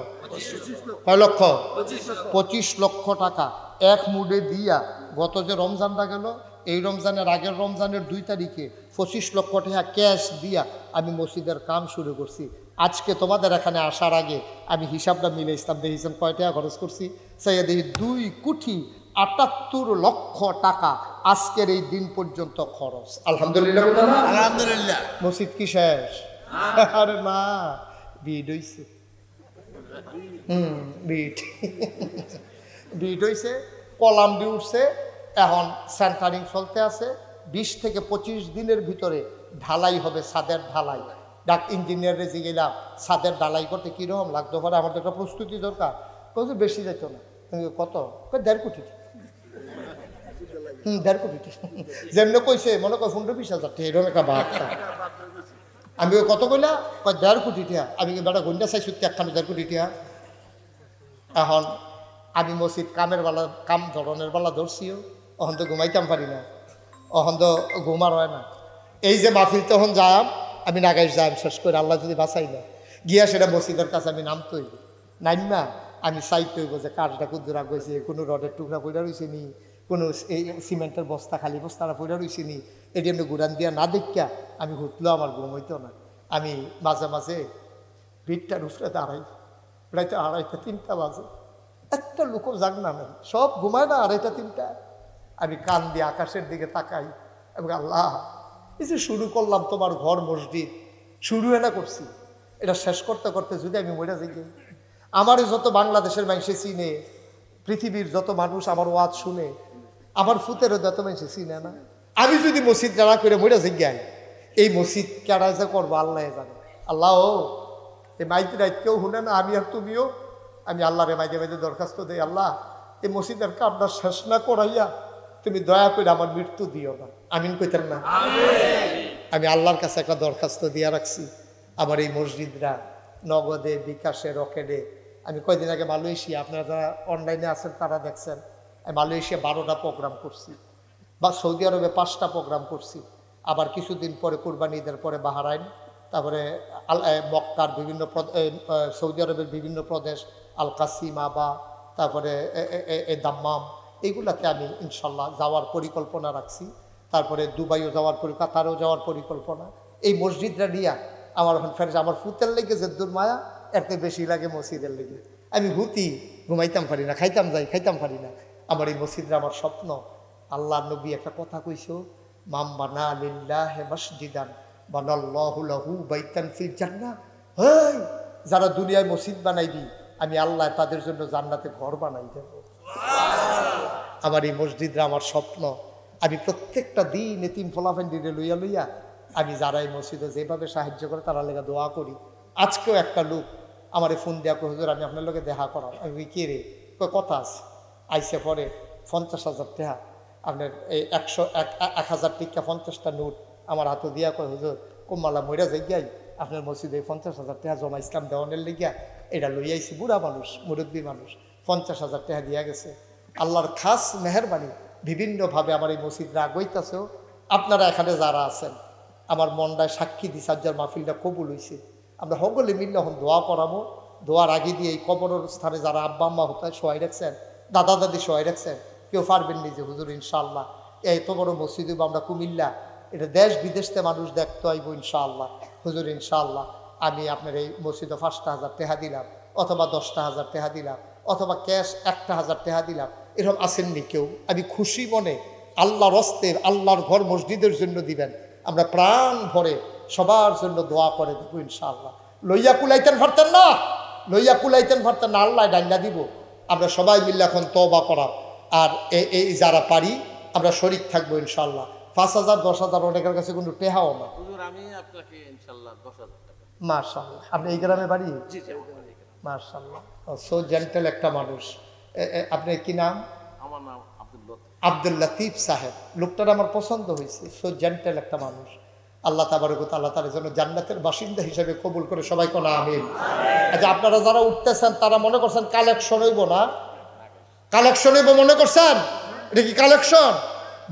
25 লক্ষ টাকা এক মুডে দিয়া, গত যে রমজানটা গেল এই রমজানের আগের রমজানের 2 তারিখে 25 লক্ষ টাকা ক্যাশ দিয়া আমি মসজিদের কাম শুরু করছি। আজকে তোমাদের এখানে আসার আগে আমি হিসাবটা মিলে ইসলাম দেখেছেন কয় টাকা খরচ করছি, সেই দেখি 2,78 লক্ষ টাকা আজকের এই দিন পর্যন্ত খরচ। আলহামদুলিল্লাহ, আলহামদুলিল্লাহ। মসজিদ কি শেষ? আরে না, বিড হইছে, বিট হইছে, কলাম দিয়ে উঠছে, এখন সেন্টারিং চলতে আছে। 20 থেকে 25 দিনের ভিতরে ঢালাই হবে, ছাদের ঢালাই। ইঞ্জিনিয়ারে যে গেলাম ছাদের ঢালাই করতে কীরকম লাগতো পারে, আমার তো একটা প্রস্তুতি দরকার। কত বেশি যেত না, কত? 1.5 কোটি। 1.5 কোটি যেমনি কইছে, মনে কর 15-20,000 টাকা, এরকম একটা বার্তা। আমি কত কইলা? 1.5 কোটি টাকা। আমি বেটা গন্ডা চাইছি 1.5 কোটি টাকা। এখন আমি মসজিদ কামের বেলা, কাম ধরনের বেলা ধরছিও, অহন তো ঘুমাইতাম পারি না, অহন তো ঘুমার হয় না। এই যে মাহফিল তখন যাম, আমি নাগাইশ যাম শেষ করে, আল্লাহ যদি বাঁচাই না গিয়া সেটা মসজিদের কাছে আমি নামতে হইব, নাইম না আমি চাইতে হইব যে কাজটা কুদ্দুরা গেছে, কোনো রডের টুকরা পড়া রয়েছে নি, কোনো এই সিমেন্টের বস্তা খালি বস্তাটা পড়া রয়েছে নি, এটি এমনি গুড়ান দিয়া না দেখা আমি হুতলেও আমার ঘুম হইতো না। আমি মাঝে মাঝে ভিড়টার উপরে দাঁড়াই, প্রায় 2:30-3টা বাজে, একটা লোকও জাগ না, সব ঘুমায় না, 2:30-3টা। আমি কান দিয়ে আকাশের দিকে তাকাই এবং আল্লাহ এই যে শুরু করলাম তোমার ঘর মসজিদ, শুরু না করছি, এটা শেষ করতে করতে যদি আমি মরে যাই, আমারও যত বাংলাদেশের মানুষে চিনে, পৃথিবীর যত মানুষ আমার ওয়াজ শুনে, আমার ফুতেরও যত মানুষে চিনে না, আমি যদি মসজিদ যারা করে মরে যাই, এই মসজিদ কেডা যে করবো আল্লাহ জানে। আল্লাহ ও এই মাইতে রাত কেউ শুনে না, আমি আর তুমিও, আমি আল্লাহরে মাইতে মাইতে দরখাস্ত দেই, আল্লাহ এই মসজিদের কামটা শেষ না করাইয়া তুমি দয়া করে আমার মৃত্যু দিও না। আমিন কইতেন না? আমি আল্লাহর কাছে একটা দরখাস্ত দিয়া রাখছি, আমার এই মসজিদরা নগদে, বিকাশে, রকেটে। আমি কয়দিন আগে মালয়েশিয়া, আপনারা যারা অনলাইনে আছেন তারা দেখছেন, মালয়েশিয়া 12টা প্রোগ্রাম করছি, বা সৌদি আরবে 5টা প্রোগ্রাম করছি। আবার কিছুদিন পরে কুরবানি ঈদের পরে বাহরাইন, তারপরে মক্কার বিভিন্ন সৌদি আরবের বিভিন্ন প্রদেশ, আল কাসিম, আবা, তারপরে দাম্মাম, এইগুলাতে আমি ইনশাল্লাহ যাওয়ার পরিকল্পনা রাখছি। তারপরে দুবাইও যাওয়ার কাতারেও যাওয়ার পরিকল্পনা। এই মসজিদরা নিয়ে আমার এখন ফের আমার ফুতের লেগে যে দূর মায়া, এতে বেশি লাগে মসজিদের লেগে। আমি হুতি ঘুমাইতাম পারি না, খাইতাম যাই খাইতাম পারি না। আমার এই মসজিদরা আমার স্বপ্ন। আল্লাহ নবী একটা কথা কইছো, মাম বানা লিল্লাহি মসজিদান বানাল্লাহু লাহু বাইতান ফিল জান্নাহ। হেই, যারা দুনিয়ায় মসজিদ বানাইবি, আমি আল্লাহ তাদের জন্য জান্নাতে ঘর বানাই দেব। আমার এই মসজিদরা আমার স্বপ্ন। আমি প্রত্যেকটা দিন এতিম ফলাফেন্ডিরে লইয়া লইয়া আমি যারা এই মসজিদে যেভাবে সাহায্য করে তারা লেগে দোয়া করি। আজকেও একটা লোক আমার ফোন দেওয়া করে, হুজুর আমি আপনার লোকে দেখা করাম। আমি কে রে? কথা আছে, আইসে পরে 50,000 টাকা আপনার এই 1,000 টিকা 50টা নোট আমার হাতে দিয়া কয়, হুজুর কুম্মালা মইরা যাই আপনার মসজিদে 50,000 টাকা জমা ইসলাম দেওয়ানের লিগিয়া এটা লইয়াইছি। বুড়া মানুষ, মুরব্বী মানুষ, 50,000 টাকা দিয়া গেছে। আল্লাহর খাস মেহরবানি, বিভিন্নভাবে আমার এই মসজিদরা আগইতেছেও। আপনারা এখানে যারা আছেন আমার মনটায় সাক্ষী দিছে আজ মাহফিলটা কবুল হয়েছে। আমরা সকলে মিললে এখন দোয়া করাবো। দোয়ার আগে দিয়ে এই কবরের স্থানে যারা আব্বা আম্মা হতায় সহায় রাখছেন, দাদা দাদি সহায় রাখছেন, কেউ পারবেন নিজে হুজুর ইনশাআল্লাহ এত বড় মসজিদ আমরা কুমিল্লা, এটা দেশ বিদেশতে মানুষ দেখতে আইব ইনশাআল্লাহ। হুজুর ইনশাআল্লাহ আমি আপনার এই মসজিদে 5,000 টাকা দিলাম, অথবা 10,000 টাকা দিলাম, অথবা ক্যাশ 1,000 টাকা দিলাম, এরকম আসেননি কেউ? আমি খুশি মনে আল্লাহর হস্তের আল্লাহর ঘর মসজিদের জন্য দিবেন, আমরা প্রাণ ভরে সবার জন্য দোয়া করে দেবো ইনশাআল্লাহ। লইয়া কুলাইতেন পারতেন না, লইয়া কুলাইতেন পারতেন না, আল্লাহ ডাইনা দিব। আমরা সবাই মিলে এখন তওবা করা, আর এই যারা পারি আমরা শরীক থাকবো ইনশাআল্লাহ। 5,000 10,000 অনেকের কাছে কোনো টেহাও না।
আমি আপনাকে ইনশাআল্লাহ 10,000 টাকা।
মাশাআল্লাহ। আপনি এই গ্রামে বাড়ি?
জি জি।
মাশাআল্লাহ, সো জেন্টেল একটা মানুষ। আপনি কি নাম?
আমার নাম আব্দুল লতিফ।
আব্দুল লতিফ সাহেব, লোকটার আমার পছন্দ হয়েছে, সো জেন্টেল একটা মানুষ। আল্লাহ তাবারক ওয়া তাআলা তার জন্য জান্নাতের বাসিন্দা হিসেবে কবুল করে সবাই কোন আমিন। আচ্ছা, আপনারা যারা উঠতেছেন তারা মনে করছেন কালেকশন হইব না? কালেকশন হইব মনে করছেন? এটা কি কালেকশন?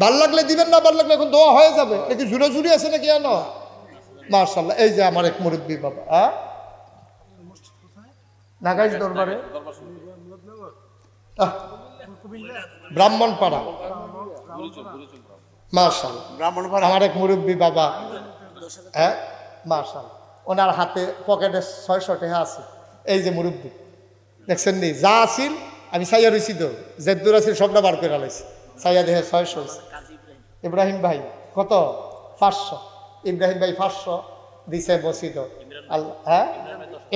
ভাল লাগলে দিবেন, না ভাল লাগলে এখন দোয়া হয়ে যাবে। এটা কি জুড়ে জুড়ে আছে নাকি? জানো মাশাআল্লাহ। এই যে আমার এক মুরব্বী বাবা, হ্যাঁ নাগাইশ দরবারে ব্রাহ্মণপাড়া, মাশাআল্লাহ আমার এক মুরব্বী বাবা, হ্যাঁ মাশাআল্লাহ। ওনার হাতে পকেটে 600 টাকা আছে। এই যে মুরব্বী দেখছেন নি, যা আসিল আমি সাইয়া রইছি তো, জেদ্দুর আসিল সবটা বার করে লাইছি, সাইয়া দেখে 600। ইব্রাহিম ভাই কত? 500। ইব্রাহিম ভাই 500 দিছে মসজিদ। হ্যাঁ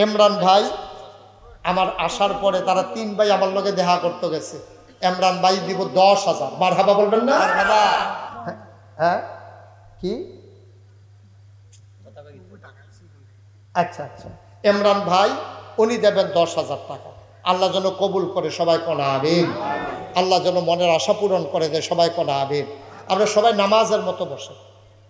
ইমরান ভাই আমার আসার পরে তারা 3 ভাই আমার লগে দেখা করতে গেছে। ইমরান ভাই দিব 10,000। মারহাবা বলবেন না? হ্যাঁ কি? আচ্ছা আচ্ছা, ইমরান ভাই উনি দেবেন 10,000 টাকা। আল্লাহ যেন কবুল করে সবাই কোন আমিন। আল্লাহ যেন মনের আশা পূরণ করে দেয় সবাই কোন আমিন। আমরা সবাই নামাজের মতো বসে,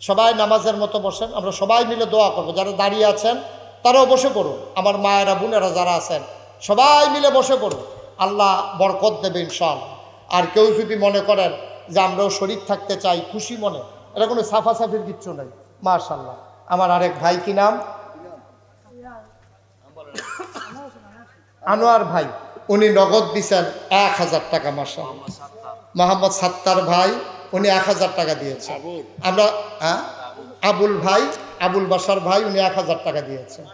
সবাই নামাজের মতো বসেন, আমরা সবাই মিলে দোয়া করবো। যারা দাঁড়িয়ে আছেন তারাও বসে পড়ুন, আমার মায়েরা বোনেরা যারা আছেন সবাই মিলে বসে পড়ুন, আল্লাহ বরকত দেবে ইনশাআল্লাহ। আর কেউ যদি মনে করেন যে আমরাও শরীক থাকতে চাই খুশি মনে, এটা কোনো সাফাসাফির কিচ্ছু নেই। মাশাআল্লাহ আমার আরেক ভাই, কি নাম? আনোয়ার ভাই, উনি নগদ দিচ্ছেন 1,000 টাকা। মাশাআল্লাহ মোহাম্মদ সাত্তার ভাই উনি 1,000 টাকা দিয়েছেন। আমরা আবুল ভাই, আবুল বাসার ভাই উনি 1,000 টাকা দিয়েছেন।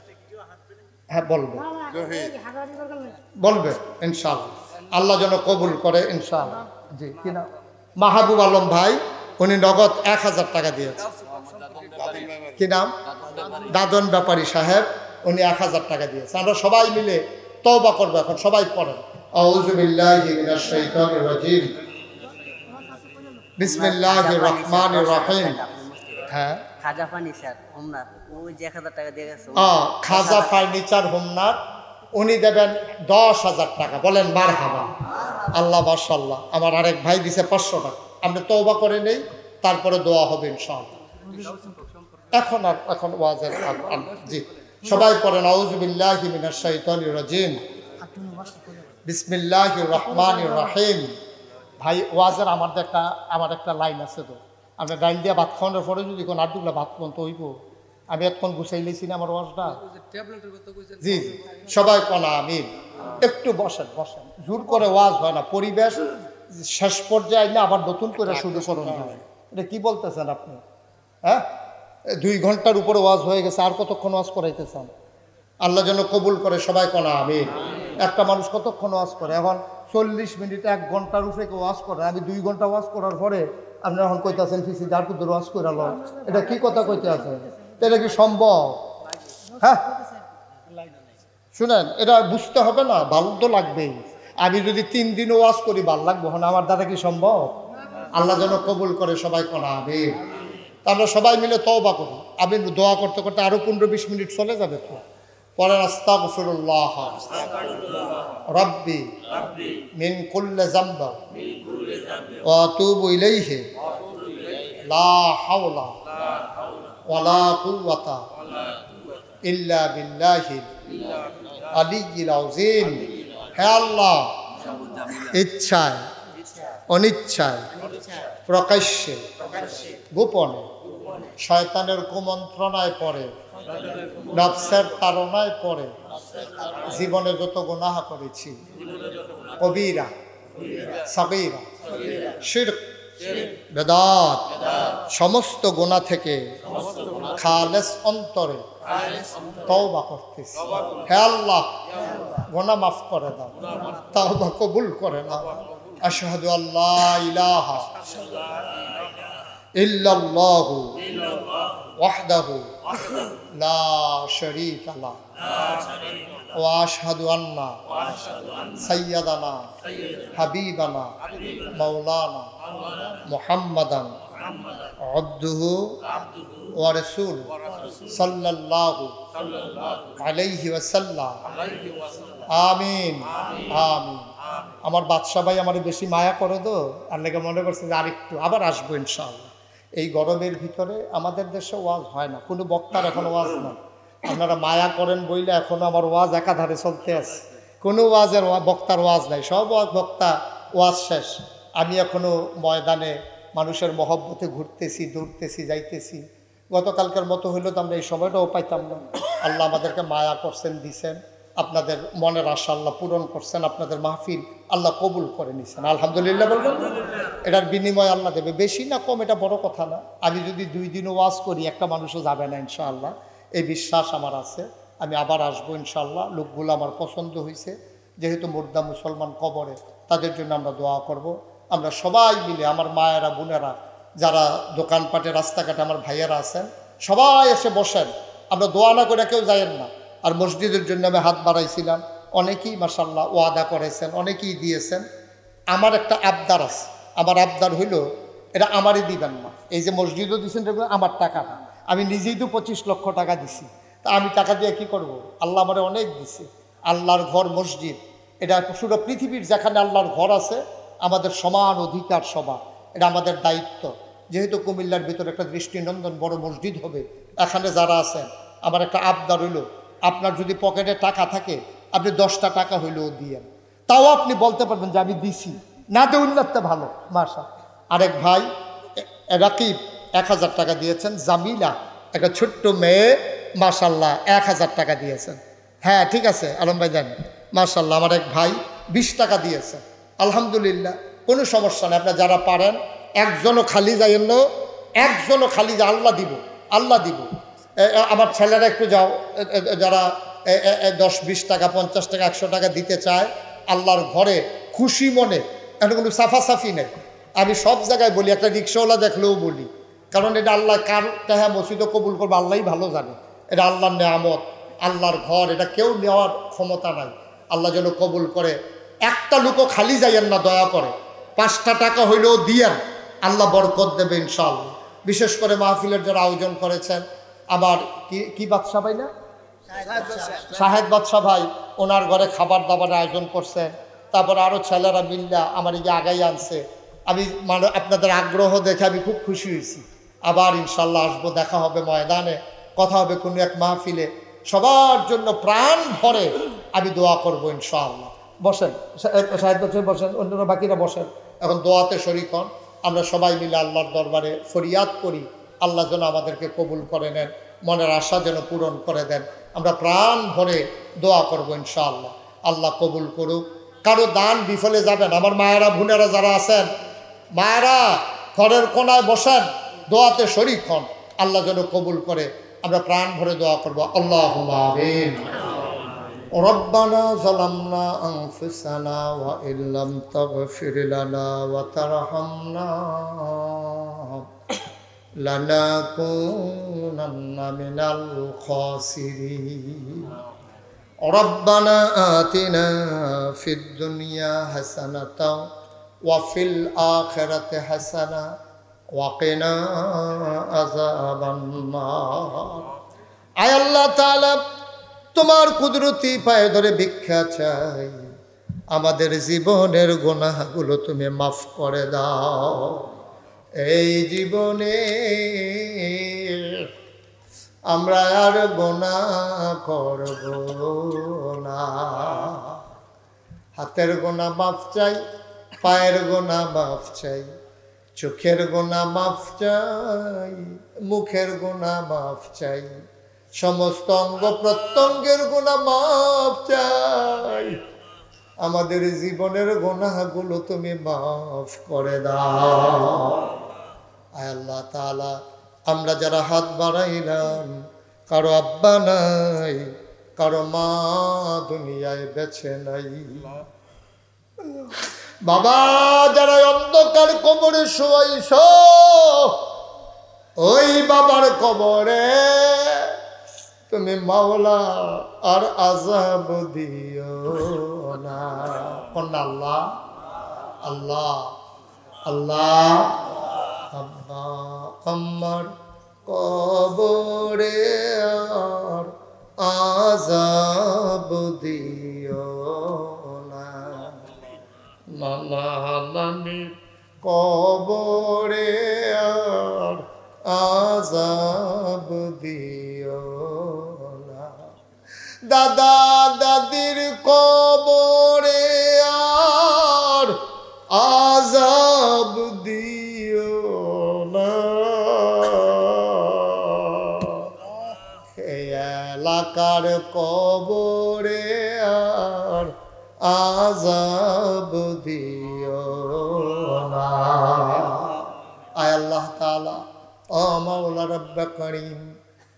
হ্যাঁ বলবে বলবে ইনশাআল্লাহ, আল্লাহ যেন কবুল করে ইনশাআল্লাহ। জি কি নাম? মাহবুব আলম ভাই উনি নগদ 1,000 টাকা দিয়েছেন। কি নাম? দাদন ব্যাপারী সাহেব উনি 1,000 টাকা দিয়েছেন। আমরা সবাই মিলে তওবা করবো এখন, সবাই পড়েন আউযু বিল্লাহি মিনাশ শাইতানির রাজিম বিসমিল্লাহির রহমানির রহিম। হ্যাঁ
খাজা ফার্নিচার হোমনাথ ওই যে 1,000 টাকা দিয়ে গেছে।
খাজা ফার্নিচার হোমনাথ উনি দেবেন 10,000 টাকা। বলেন মারহাবা। আল্লাহ মাশাআল্লাহ। আমার আরেক ভাই দিছে 500 টাকা। আমরা তওবা করে নেই, তারপরে দোয়া হবে ইনশাআল্লাহ। এখন ওয়াজের জি সবাই পড়েন আউযু বিল্লাহি মিনাশ শাইতানির রাজিম বিসমিল্লাহির রহমানির রহিম। ভাই ওয়াজের আমার একটা লাইন আছে তো, আমরা ডাইল দিয়া ভাত খাওয়ানোর পরে যদি কোন আটুকলা ভাত খাওয়ান তো হইব। আমি এতক্ষণ গুছাই লেছি না আমার ওয়াজটা। জি সবাই কনা আমিন। একটু বসেন বসেন, জোর করে ওয়াজ হয় না, পরিবেশ শেষ পর্যায়ে না আবার নতুন করে শুরু করুন। এটা কি বলতেছেন আপনি? হ্যাঁ 2 ঘন্টার উপরে ওয়াজ হয়ে গেছে, আর কতক্ষণ ওয়াজ করাইতেছেন? আল্লাহ যেন কবুল করে সবাই কনা আমিন। একটা মানুষ কতক্ষণ ওয়াজ করে? এখন 40 মিনিট 1 ঘন্টার উপরে কেউ ওয়াজ করে। আমি 2 ঘন্টা ওয়াজ করার পরে আপনি এখন কইতেছেন ফিসি যার কুদুর ওয়াজ করে লো, এটা কি কথা কইতে আছে? এটা কি সম্ভব? হ্যাঁ শুনেন, এটা বুঝতে হবে না, ভালো তো লাগবেই। আমি যদি 3 দিন ওয়াজ করি ভাল লাগবো না, আমার দ্বারা কি সম্ভব? আল্লাহ যেন কবুল করে সবাই কনা আমিন। আমরা সবাই মিলে তওবা করি। আমি দোয়া করতে করতে আরো 15-20 মিনিট চলে যাবে তো। পরেন আস্তাগফিরুল্লাহ রাব্বি মিন কুল্লি যামব ওয়া আতুবু ইলাইহি লা হাওলা ওয়ালা কুওয়াতা ইল্লা বিল্লাহিল আলিয়্যিল আযীম। হে আল্লাহ, ইচ্ছায় অনিচ্ছায় প্রকাশ্যে গোপনে শয়তানের কুমন্ত্রণায় পড়ে, নফসের তাড়নায় পড়ে জীবনে যত গুনাহ করেছি, কবিরা, সাগীরা, শিরক, বেদাত, সমস্ত গুনাহ থেকে খালেস অন্তরে তওবা করতেছি। হে আল্লাহ, গুনাহ মাফ করে দাও, তওবা কবুল করে নাও। আশহাদু আল্লা ইলাহা ইল্লাল্লাহু ওয়াহদাহু লা শারীকা লাহু ওয়া আশহাদু আন্না সাইয়্যিদানা হাবিবানা মাওলানা মুহাম্মাদান আবদুহু ওয়া রাসূলুহু সাল্লাল্লাহু আলাইহি ওয়াসাল্লাম। আমিন আমিন। আমার বাদশা ভাই আমার বেশি মায়া করে তো, আর লেগে মনে করছে যে আরেকটু আবার আসবো ইনশাআল্লাহ। এই গরমের ভিতরে আমাদের দেশে ওয়াজ হয় না, কোনো বক্তার এখনো ওয়াজ না। আপনারা মায়া করেন বইলে এখনো আমার ওয়াজ একাধারে চলতে আছে, কোনো ওয়াজের বক্তার ওয়াজ নাই, সব বক্তা ওয়াজ শেষ। আমি এখনো ময়দানে মানুষের মহব্বতে ঘুরতেছি, দৌড়তেছি, যাইতেছি। গতকালকের মতো হইলেও তো আমরা এই সময়টাও পাইতাম না। আল্লাহ আমাদেরকে মায়া করছেন, দিছেন, আপনাদের মনের আশা আল্লাহ পূরণ করছেন, আপনাদের মাহফিল আল্লাহ কবুল করে নিছেন, আলহামদুলিল্লাহ বলবেন। এটার বিনিময় আল্লাহ দেবে, বেশি না কম এটা বড় কথা না। আমি যদি 2 দিনও ওয়াজ করি একটা মানুষও যাবে না ইনশাআল্লাহ, এই বিশ্বাস আমার আছে। আমি আবার আসবো ইনশাআল্লাহ। লোকগুলো আমার পছন্দ হয়েছে, যেহেতু মুর্দা মুসলমান কবরে, তাদের জন্য আমরা দোয়া করব। আমরা সবাই মিলে, আমার মায়েরা, বোনেরা, যারা দোকানপাটে, রাস্তাঘাটে আমার ভাইয়েরা আছেন, সবাই এসে বসেন। আমরা দোয়া না করে কেউ যাইয়েন না। আর মসজিদের জন্য আমি হাত বাড়াইছিলাম, অনেকেই মাশাআল্লাহ ওয়াদা করেছেন, অনেকেই দিয়েছেন। আমার একটা আবদার আছে, আমার আবদার হইল এটা আমারই দিবেন না। এই যে মসজিদও দিচ্ছেন এগুলো আমার টাকা না, আমি নিজেই তো 25 লক্ষ টাকা দিছি, তা আমি টাকা দিয়ে কি করব? আল্লাহ আমারে অনেক দিছে। আল্লাহর ঘর মসজিদ, এটা পুরো পৃথিবীর যেখানে আল্লাহর ঘর আছে আমাদের সমান অধিকার সভা, এটা আমাদের দায়িত্ব। যেহেতু কুমিল্লার ভিতরে একটা দৃষ্টিনন্দন বড় মসজিদ হবে, এখানে যারা আছেন, আমার একটা আবদার হইল, আপনার যদি পকেটে টাকা থাকে আপনি 10টা টাকা হইলেও দিয়েন, তাও আপনি বলতে পারবেন যে আমি দিছি, না দেউন লাগতে ভালো মাশা। আরেক ভাই রাকিব 1000 টাকা দিয়েছেন, জামিলা একটা ছোট্ট মেয়ে মাশাল্লাহ 1000 টাকা দিয়েছেন। হ্যাঁ ঠিক আছে আলম ভাই দেন, মাশাল্লাহ। আমার এক ভাই 20 টাকা দিয়েছেন, আলহামদুলিল্লাহ, কোনো সমস্যা নেই। আপনার যারা পারেন একজনও খালি যাইয়েন না, একজনও খালি যা, আল্লাহ দিব, আল্লাহ দিব। আমার ছেলেরা একটু যাও, যারা 10, 20 টাকা, 50 টাকা, 100 টাকা দিতে চায় আল্লাহর ঘরে খুশি মনে, এটা কোনো সাফাসাফি নেই। আমি সব জায়গায় বলি, একটা রিক্সাওয়ালা দেখলেও বলি, কারণ এটা আল্লাহ কার টাকা মসজিদও কবুল করবে আল্লাহই ভালো জানে। এটা আল্লাহর নেয়ামত, আল্লাহর ঘর, এটা কেউ নেওয়ার ক্ষমতা নাই। আল্লাহ যেন কবুল করে। একটা লোকও খালি যাইয়েন না, দয়া করে 5টা টাকা হইলেও দিয়েন, আল্লাহ বরকত দেবে ইনশাআল্লাহ। বিশেষ করে মাহফিলের যারা আয়োজন করেছেন, আবার কি বাদশা ভাই না, শাহেদ বাদশা ভাই, ওনার ঘরে খাবার দাবার আয়োজন করছেন। তারপরে আরও ছেলেরা মিল্লা আমার এই যে আগাই আনছে। আমি আপনাদের আগ্রহ দেখে আমি খুব খুশি হয়েছি। আবার ইনশাল্লাহ আসবো, দেখা হবে ময়দানে, কথা হবে কোনো এক মাহফিলে। সবার জন্য প্রাণ ভরে আমি দোয়া করব ইনশাআল্লাহ। বসেন শাহেদ বাদশা, বসেন, অন্যরা বাকিরা বসেন, এখন দোয়াতে শরীক হন। আমরা সবাই মিলে আল্লাহর দরবারে ফরিয়াদ করি, আল্লাহ যেন আমাদেরকে কবুল করে নেন, মনের আশা যেন পূরণ করে দেন। আমরা প্রাণ ভরে দোয়া করব ইনশাআল্লাহ, আল্লাহ কবুল করুক। কারো দান বিফলে যাবেন। আমার মায়েরা, বোনেরা যারা আছেন, মায়েরা ঘরের কোনায় বসেন, দোয়াতে শরীক হন, আল্লাহ যেন কবুল করে। আমরা প্রাণ ভরে দোয়া করব। আল্লাহুম্মা আমিন। রব্বানা যালামনা আনফুসানা ওয়া ইল্লাম তাগফির লানা ওয়া তারহামনা লানাকুনান্না মিনাল খাসিরিন। রব্বানা আতিনা ফিদ দুনিয়া হাসানাতাও ওয়া ফিল আখিরাতি হাসানা ওয়া কিনা আযাবান নার। আয় আল্লাহ তাআলা, তোমার কুদরতি পায়ে ধরে ভিক্ষা চাই, আমাদের জীবনের গুনাহগুলো তুমি মাফ করে দাও। এই জীবনে আমরা আর গুনাহ করব না। হাতের গুনাহ মাফ চাই, পায়ের গুনাহ মাফ চাই, চোখের গুনাহ মাফ চাই, মুখের গুনাহ মাফ চাই, সমস্ত অঙ্গ প্রত্যঙ্গের গুনাহ মাফ চাই। আমাদের জীবনের গুনাহগুলো তুমি মাফ করে দাও। আয় আল্লাহ তাআলা, আমরা যারা হাত বাড়াইলাম, কারো আব্বা নাই, কারো মা দুনিয়ায় বেঁচে নাই, বাবা যারা অন্ধকার কবরে শোয়াইছ, ওই বাবার কবরে তুমি মাওলা আর আযাব দিও না। আল্লাহ আল্লাহ আল্লাহ। আব্বা আমার কবরে আর আযাব দিও না, নানা নানির কবরে আর আযাব দিও না, দাদা দাদির কবরে আর আযাব দিও না, এই এলাকার কবরে আর আযাব দিও না। আয় আল্লাহ তাআলা, ও মাওলা রব্বে করিম,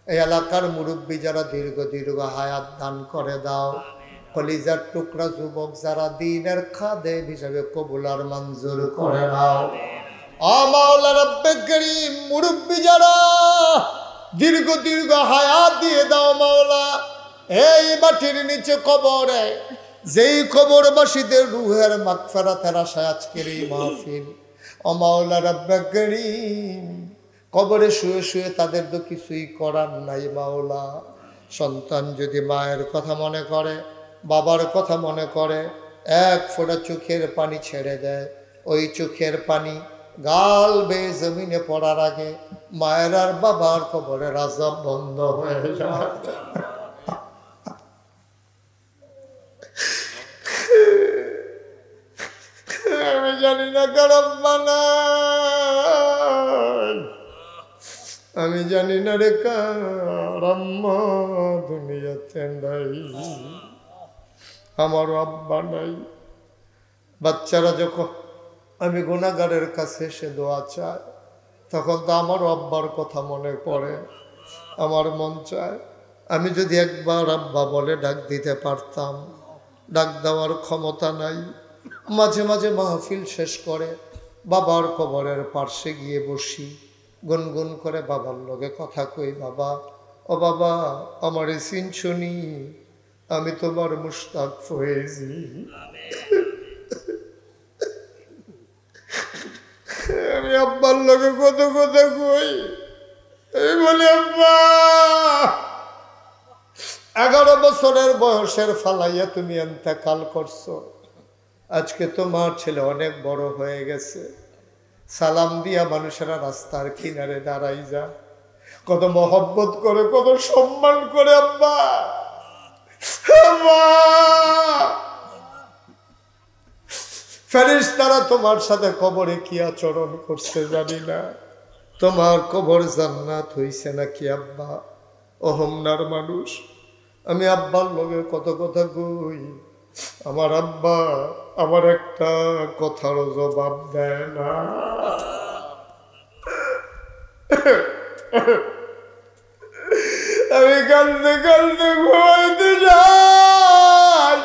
এই এলাকার মুরব্বী যারা দীর্ঘ দীর্ঘ হায়াত দান করে দাও, কলিজার টুকরা যুবক যারা দ্বীনের খাদেম হিসেবে কবুল আর মঞ্জুর করে নাও। ও মাওলা রব্বে করিম, মুরব্বী যারা দীর্ঘ দীর্ঘ হায়াত দিয়ে দাও মাওলা। এই মাটির নিচে কবরে যেই কবরবাসীদের রুহের মাগফিরাতের আশায় আজকের এই মাহফিল, ও মাওলা রব্বে করিম, কবরে শুয়ে শুয়ে তাদের তো কিছুই করার নাই মাওলা। সন্তান যদি মায়ের কথা মনে করে, বাবার কথা মনে করে, এক ফোঁটা চোখের পানি ছেড়ে দেয়, ওই চোখের পানি গাল বেয়ে জমিনে পড়ার আগে মায়ের আর বাবার কবরের আযাব বন্ধ হয়ে যায়। আমি জানি না কারণ বানাই, আমি জানি না রে কার আম্মা দুনিয়াতে নাই, আমার আব্বা নাই। বাচ্চারা যখন আমি গুনাহগারের কাছে এসে দোয়া চায়, তখন তো আমার আব্বার কথা মনে পড়ে, আমার মন চায় আমি যদি একবার আব্বা বলে ডাক দিতে পারতাম। ডাক দেওয়ার ক্ষমতা নাই। মাঝে মাঝে মাহফিল শেষ করে বাবার কবরের পার্শ্বে গিয়ে বসি, গুনগুন করে বাবার লগে কথা কই, বাবা ও বাবা আমার চিনছুনি, আমি তোমার মুশতাক ফয়েজি। আমি আব্বার লগে কত কথা কই, আমি বলি আব্বা 11 বছরের বয়সের ফালাইয়া তুমি ইন্তেকাল করছো, আজকে তোমার ছেলে অনেক বড় হয়ে গেছে। সালাম দিয়া মানুষেরা রাস্তার কিনারে দাঁড়াই যা, কত মহব্বত করে, কত সম্মান করে। আব্বা ফেরেশতারা তোমার সাথে কবরে কি আচরণ করছে জানি না, তোমার কবর জান্নাত হইছে নাকি আব্বা? অহমনার মানুষ আমি আব্বার লগে কত কথা কই, আমার আব্বা আমার একটা কথারও জবাব দেয় না। আমি কান্দতে কান্দতে ঘুমাইতে যাই,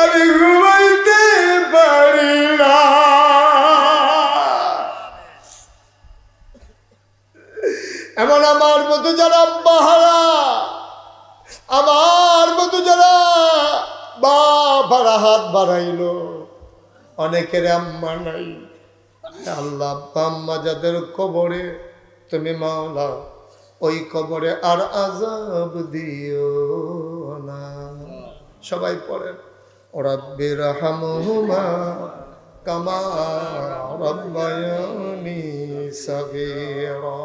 আমি ঘুমাইতে পারি না। এমন আমার মতো যারা আব্বা হারা, আমার মতো যারা বাপ হারা হাত বাড়াইলো, অনেকের আম্মা নাই। আল্লাহ আব্বা আম্মা যাদের কবরে তুমি মাওলা ওই কবরে আর আযাব দিও না। সবাই পড়েন রাব্বির হামহুমা কামা রাব্বায়ানি সাগীরা,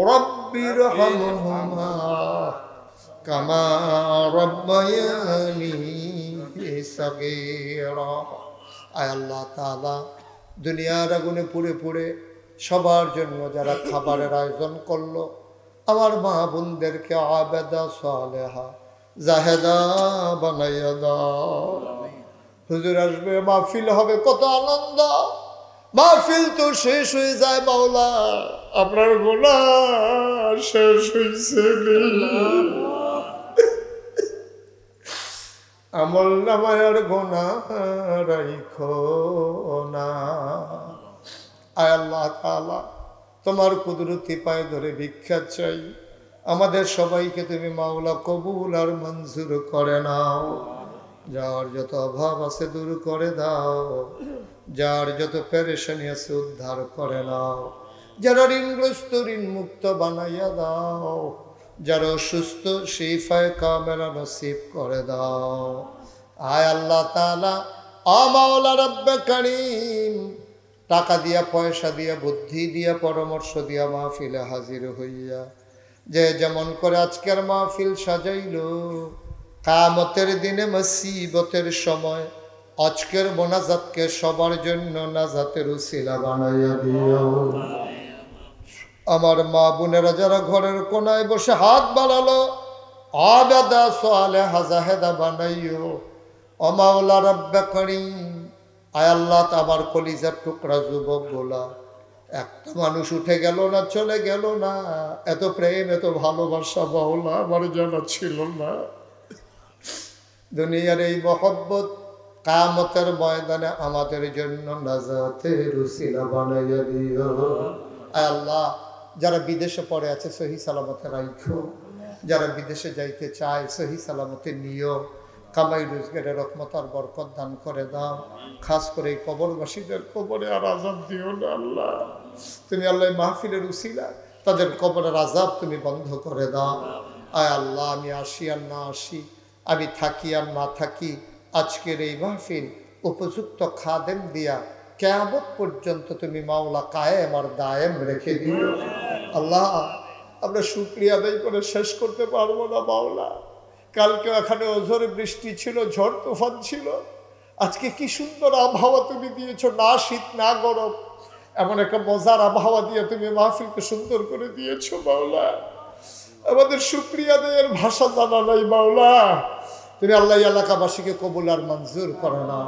রাব্বির হামহুমা কামা রাব্বায়ানি সাগীরা। আয় আল্লাহ তাআলা দুনিয়ার আগুনে পুড়ে পুড়ে সবার জন্য যারা খাবারের আয়োজন করলো, আমার মা বোনদেরকে আবেদা সালেহা জাহেদা বানাইয়া দাও। হুজুর আসবে, মাহফিল হবে, কত আনন্দ। মাহফিল তো শেষ হয়ে যায় মাওলা, আপনার গুনাহ শেষ হইছে আমল নামায়ার গুনাহ রাইখো না। আয় আল্লাহ তাআলা, তোমার কুদরতি পায়ে ধরে ভিক্ষা চাই, আমাদের সবাইকে তুমি মাওলা কবুল আর মঞ্জুর করে নাও। যার যত অভাব আছে দূর করে দাও, যার যত পেরেশানি আছে উদ্ধার করে নাও, যারা ঋণগ্রস্ত ঋণ মুক্ত বানাইয়া দাও, যারা অসুস্থ শিফায়ে কামেলা নসিব করে দাও। আয় আল্লাহ তাআলা, ও মাওলা রব্বে কারীম, টাকা দিয়া, পয়সা দিয়া, বুদ্ধি দিয়া, পরামর্শ দিয়া মাহফিলে হাজির হইয়া যে যেমন করে আজকের মাহফিল সাজাইলো, কিয়ামতের দিনে মুসিবতের সময় আজকের মোনাজাতকে সবার জন্য নাজাতের উসিলা বানাইয়া দিও। আমার মা বোনেরা যারা ঘরের কোনায় বসে হাত বাড়ালো, আবেদা সালেহা জাহেদা বানাইও। ও মাওলা রব্বে কারীম, আয় আল্লাহ, আমার কলিজার টুকরা যুবক গোলা, একটা মানুষ উঠে গেল না, চলে গেল না, এত প্রেম এত ভালোবাসা মাওলা আমার জানা ছিল না। দুনিয়ার এই মহব্বত কিয়ামতের ময়দানে আমাদের জন্য নাজাতের উসিলা বানাইয়া দিও। আয় আল্লাহ, যারা বিদেশে পড়ে আছে সহি সালামতে রাখো, যারা বিদেশে যাইতে চায় সহি সালামতে নিও, কামাই রোজগারের রহমত আর বরকত দান করে দাও। খাস করে এই কবরবাসীদের কবরে আর আযাব দিও না আল্লাহ। তুমি আল্লাহ মাহফিলের উসিলা তাদের কবরের আযাব তুমি বন্ধ করে দাও। আয় আল্লাহ, আমি আসি আর না আসি, আমি থাকি আর না থাকি, আজকের এই মাহফিল উপযুক্ত খাদেম দিয়া কিয়ামত পর্যন্ত তুমি মাওলা কায়েম আর দায়েম রেখে দিও। আল্লাহ, আমরা শুকরিয়া আদায় করে শেষ করতে পারবো না মাওলা। কালকে এখানে অঝোরে বৃষ্টি ছিল, ঝড় তুফান ছিল, আজকে কি সুন্দর আবহাওয়া তুমি দিয়েছো, না শীত না গরম, এমন একটা মজার আবহাওয়া দিয়ে তুমি মাহফিলকে সুন্দর করে দিয়েছো মাওলা। আমাদের শুকরিয়া আদায়ের ভাষা জানা নাই মাওলা। তুমি আল্লাহ এলাকাবাসীকে কবুল আর মঞ্জুর করো না।